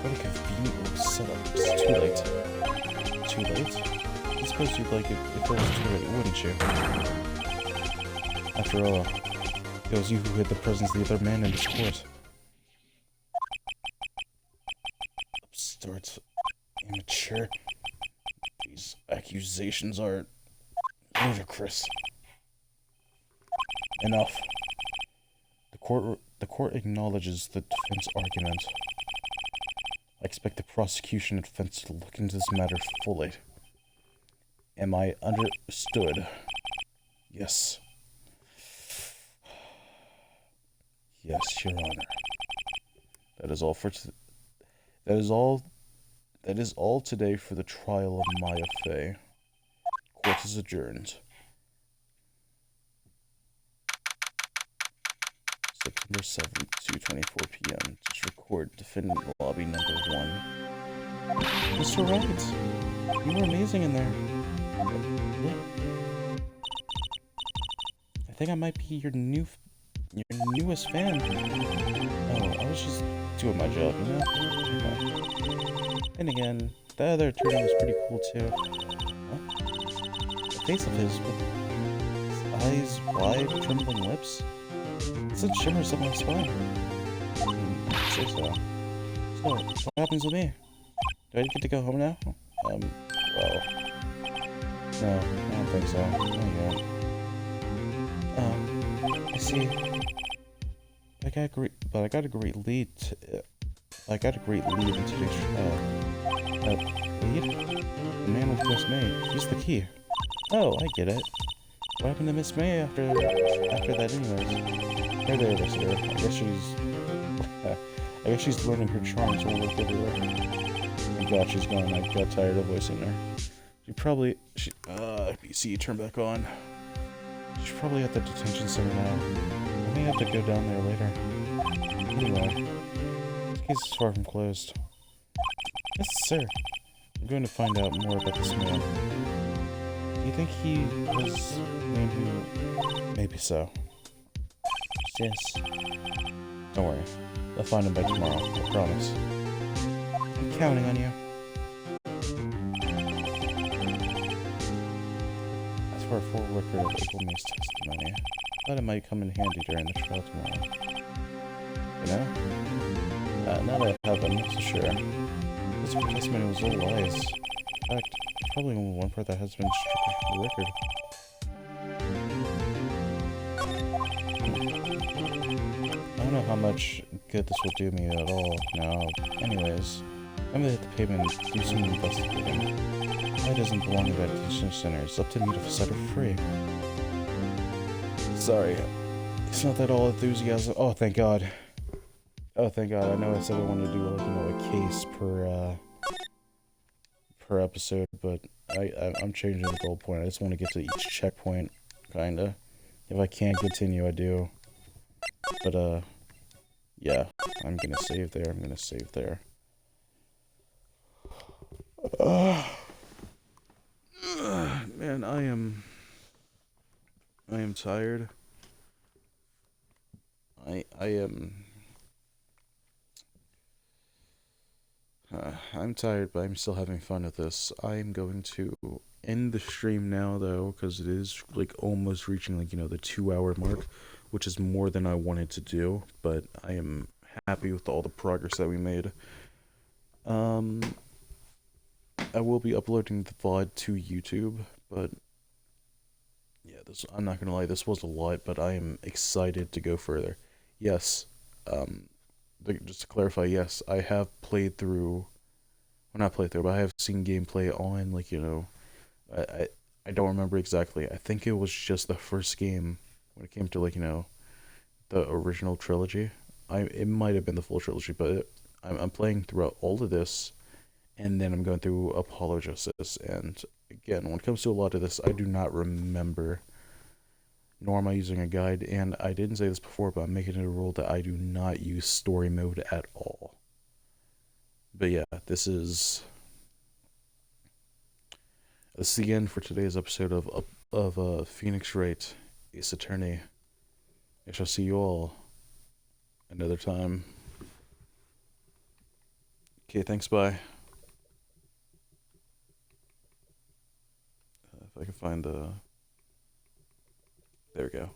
What a convenient little setup. It's too late. Too late? I suppose you'd like it if it was too late, wouldn't you? After all, it was you who hid the presence of the other man in this court. Upstarts. Immature. These accusations are ludicrous. Enough. The court acknowledges the defense argument. I expect the prosecution and defense to look into this matter fully. Am I understood? Yes. Yes, Your Honor. That is all for that is all. That is all today for the trial of Maya Fey. Court is adjourned. September 7th, 2:24 p.m. Just record defendant lobby number 1. Mr. Wright, you were amazing in there. I think I might be your newest fan. Oh, I was just doing my job, you know? And again, the other attorney was pretty cool too. Huh? The face of his with eyes wide, trembling lips. It's a shimmers up my spine. Say so. So, what happens with me? Do I get to go home now? Well, no, I don't think so. Not yet. I see. I got a great lead. I got a great lead in today's lead. The man with Miss May. He's the key. Oh, I get it. What happened to Miss May after that, anyways? There, sir. I guess she's learning her charms will work everywhere. Thank God she's gone. I got tired of voicing her. PC, turn back on. She's probably at the detention center now. I may have to go down there later. Anyway, this case is far from closed. Yes, sir. I'm going to find out more about this man. Do you think he was the man who... Maybe so. Yes. Don't worry. I'll find him by tomorrow. I promise. I'm counting on you. As for a full record of April May's testimony, I thought it might come in handy during the trial tomorrow. You know? Now that I have, I'm not so sure. This testimony was all lies. In fact, there's probably only one part that has been stricken from the record. I don't know how much good this will do me at all now. Anyways, I'm gonna hit the pavement and do some investigating. Why doesn't belong in that detention center? It's up to me to set her free. Sorry, it's not that all enthusiasm. Oh, thank God. Oh, thank God. I know I said I wanted to do like, you know, a case per episode, but I'm changing the goal point. I just want to get to each checkpoint, kinda. If I can't continue, I do. But yeah, I'm gonna save there. Man, I am tired. I'm tired, but I'm still having fun with this. I'm going to end the stream now, though, because it is like almost reaching like, you know, the 2-hour mark, which is more than I wanted to do. But I am happy with all the progress that we made. I will be uploading the VOD to YouTube, but yeah, I'm not gonna lie, this was a lot, but I am excited to go further. Yes, just to clarify, yes, I have played through, well, not played through, but I have seen gameplay on, like, you know, I don't remember exactly. I think it was just the first game when it came to, like, you know, the original trilogy. It might have been the full trilogy, but I'm playing throughout all of this, and then I'm going through Apollo Justice, and again, when it comes to a lot of this, I do not remember, nor am I using a guide, and I didn't say this before, but I'm making it a rule that I do not use story mode at all. But yeah, this is the end for today's episode of Phoenix Wright, Ace Attorney. I shall see you all another time. Okay, thanks, bye. If I can find the... There we go.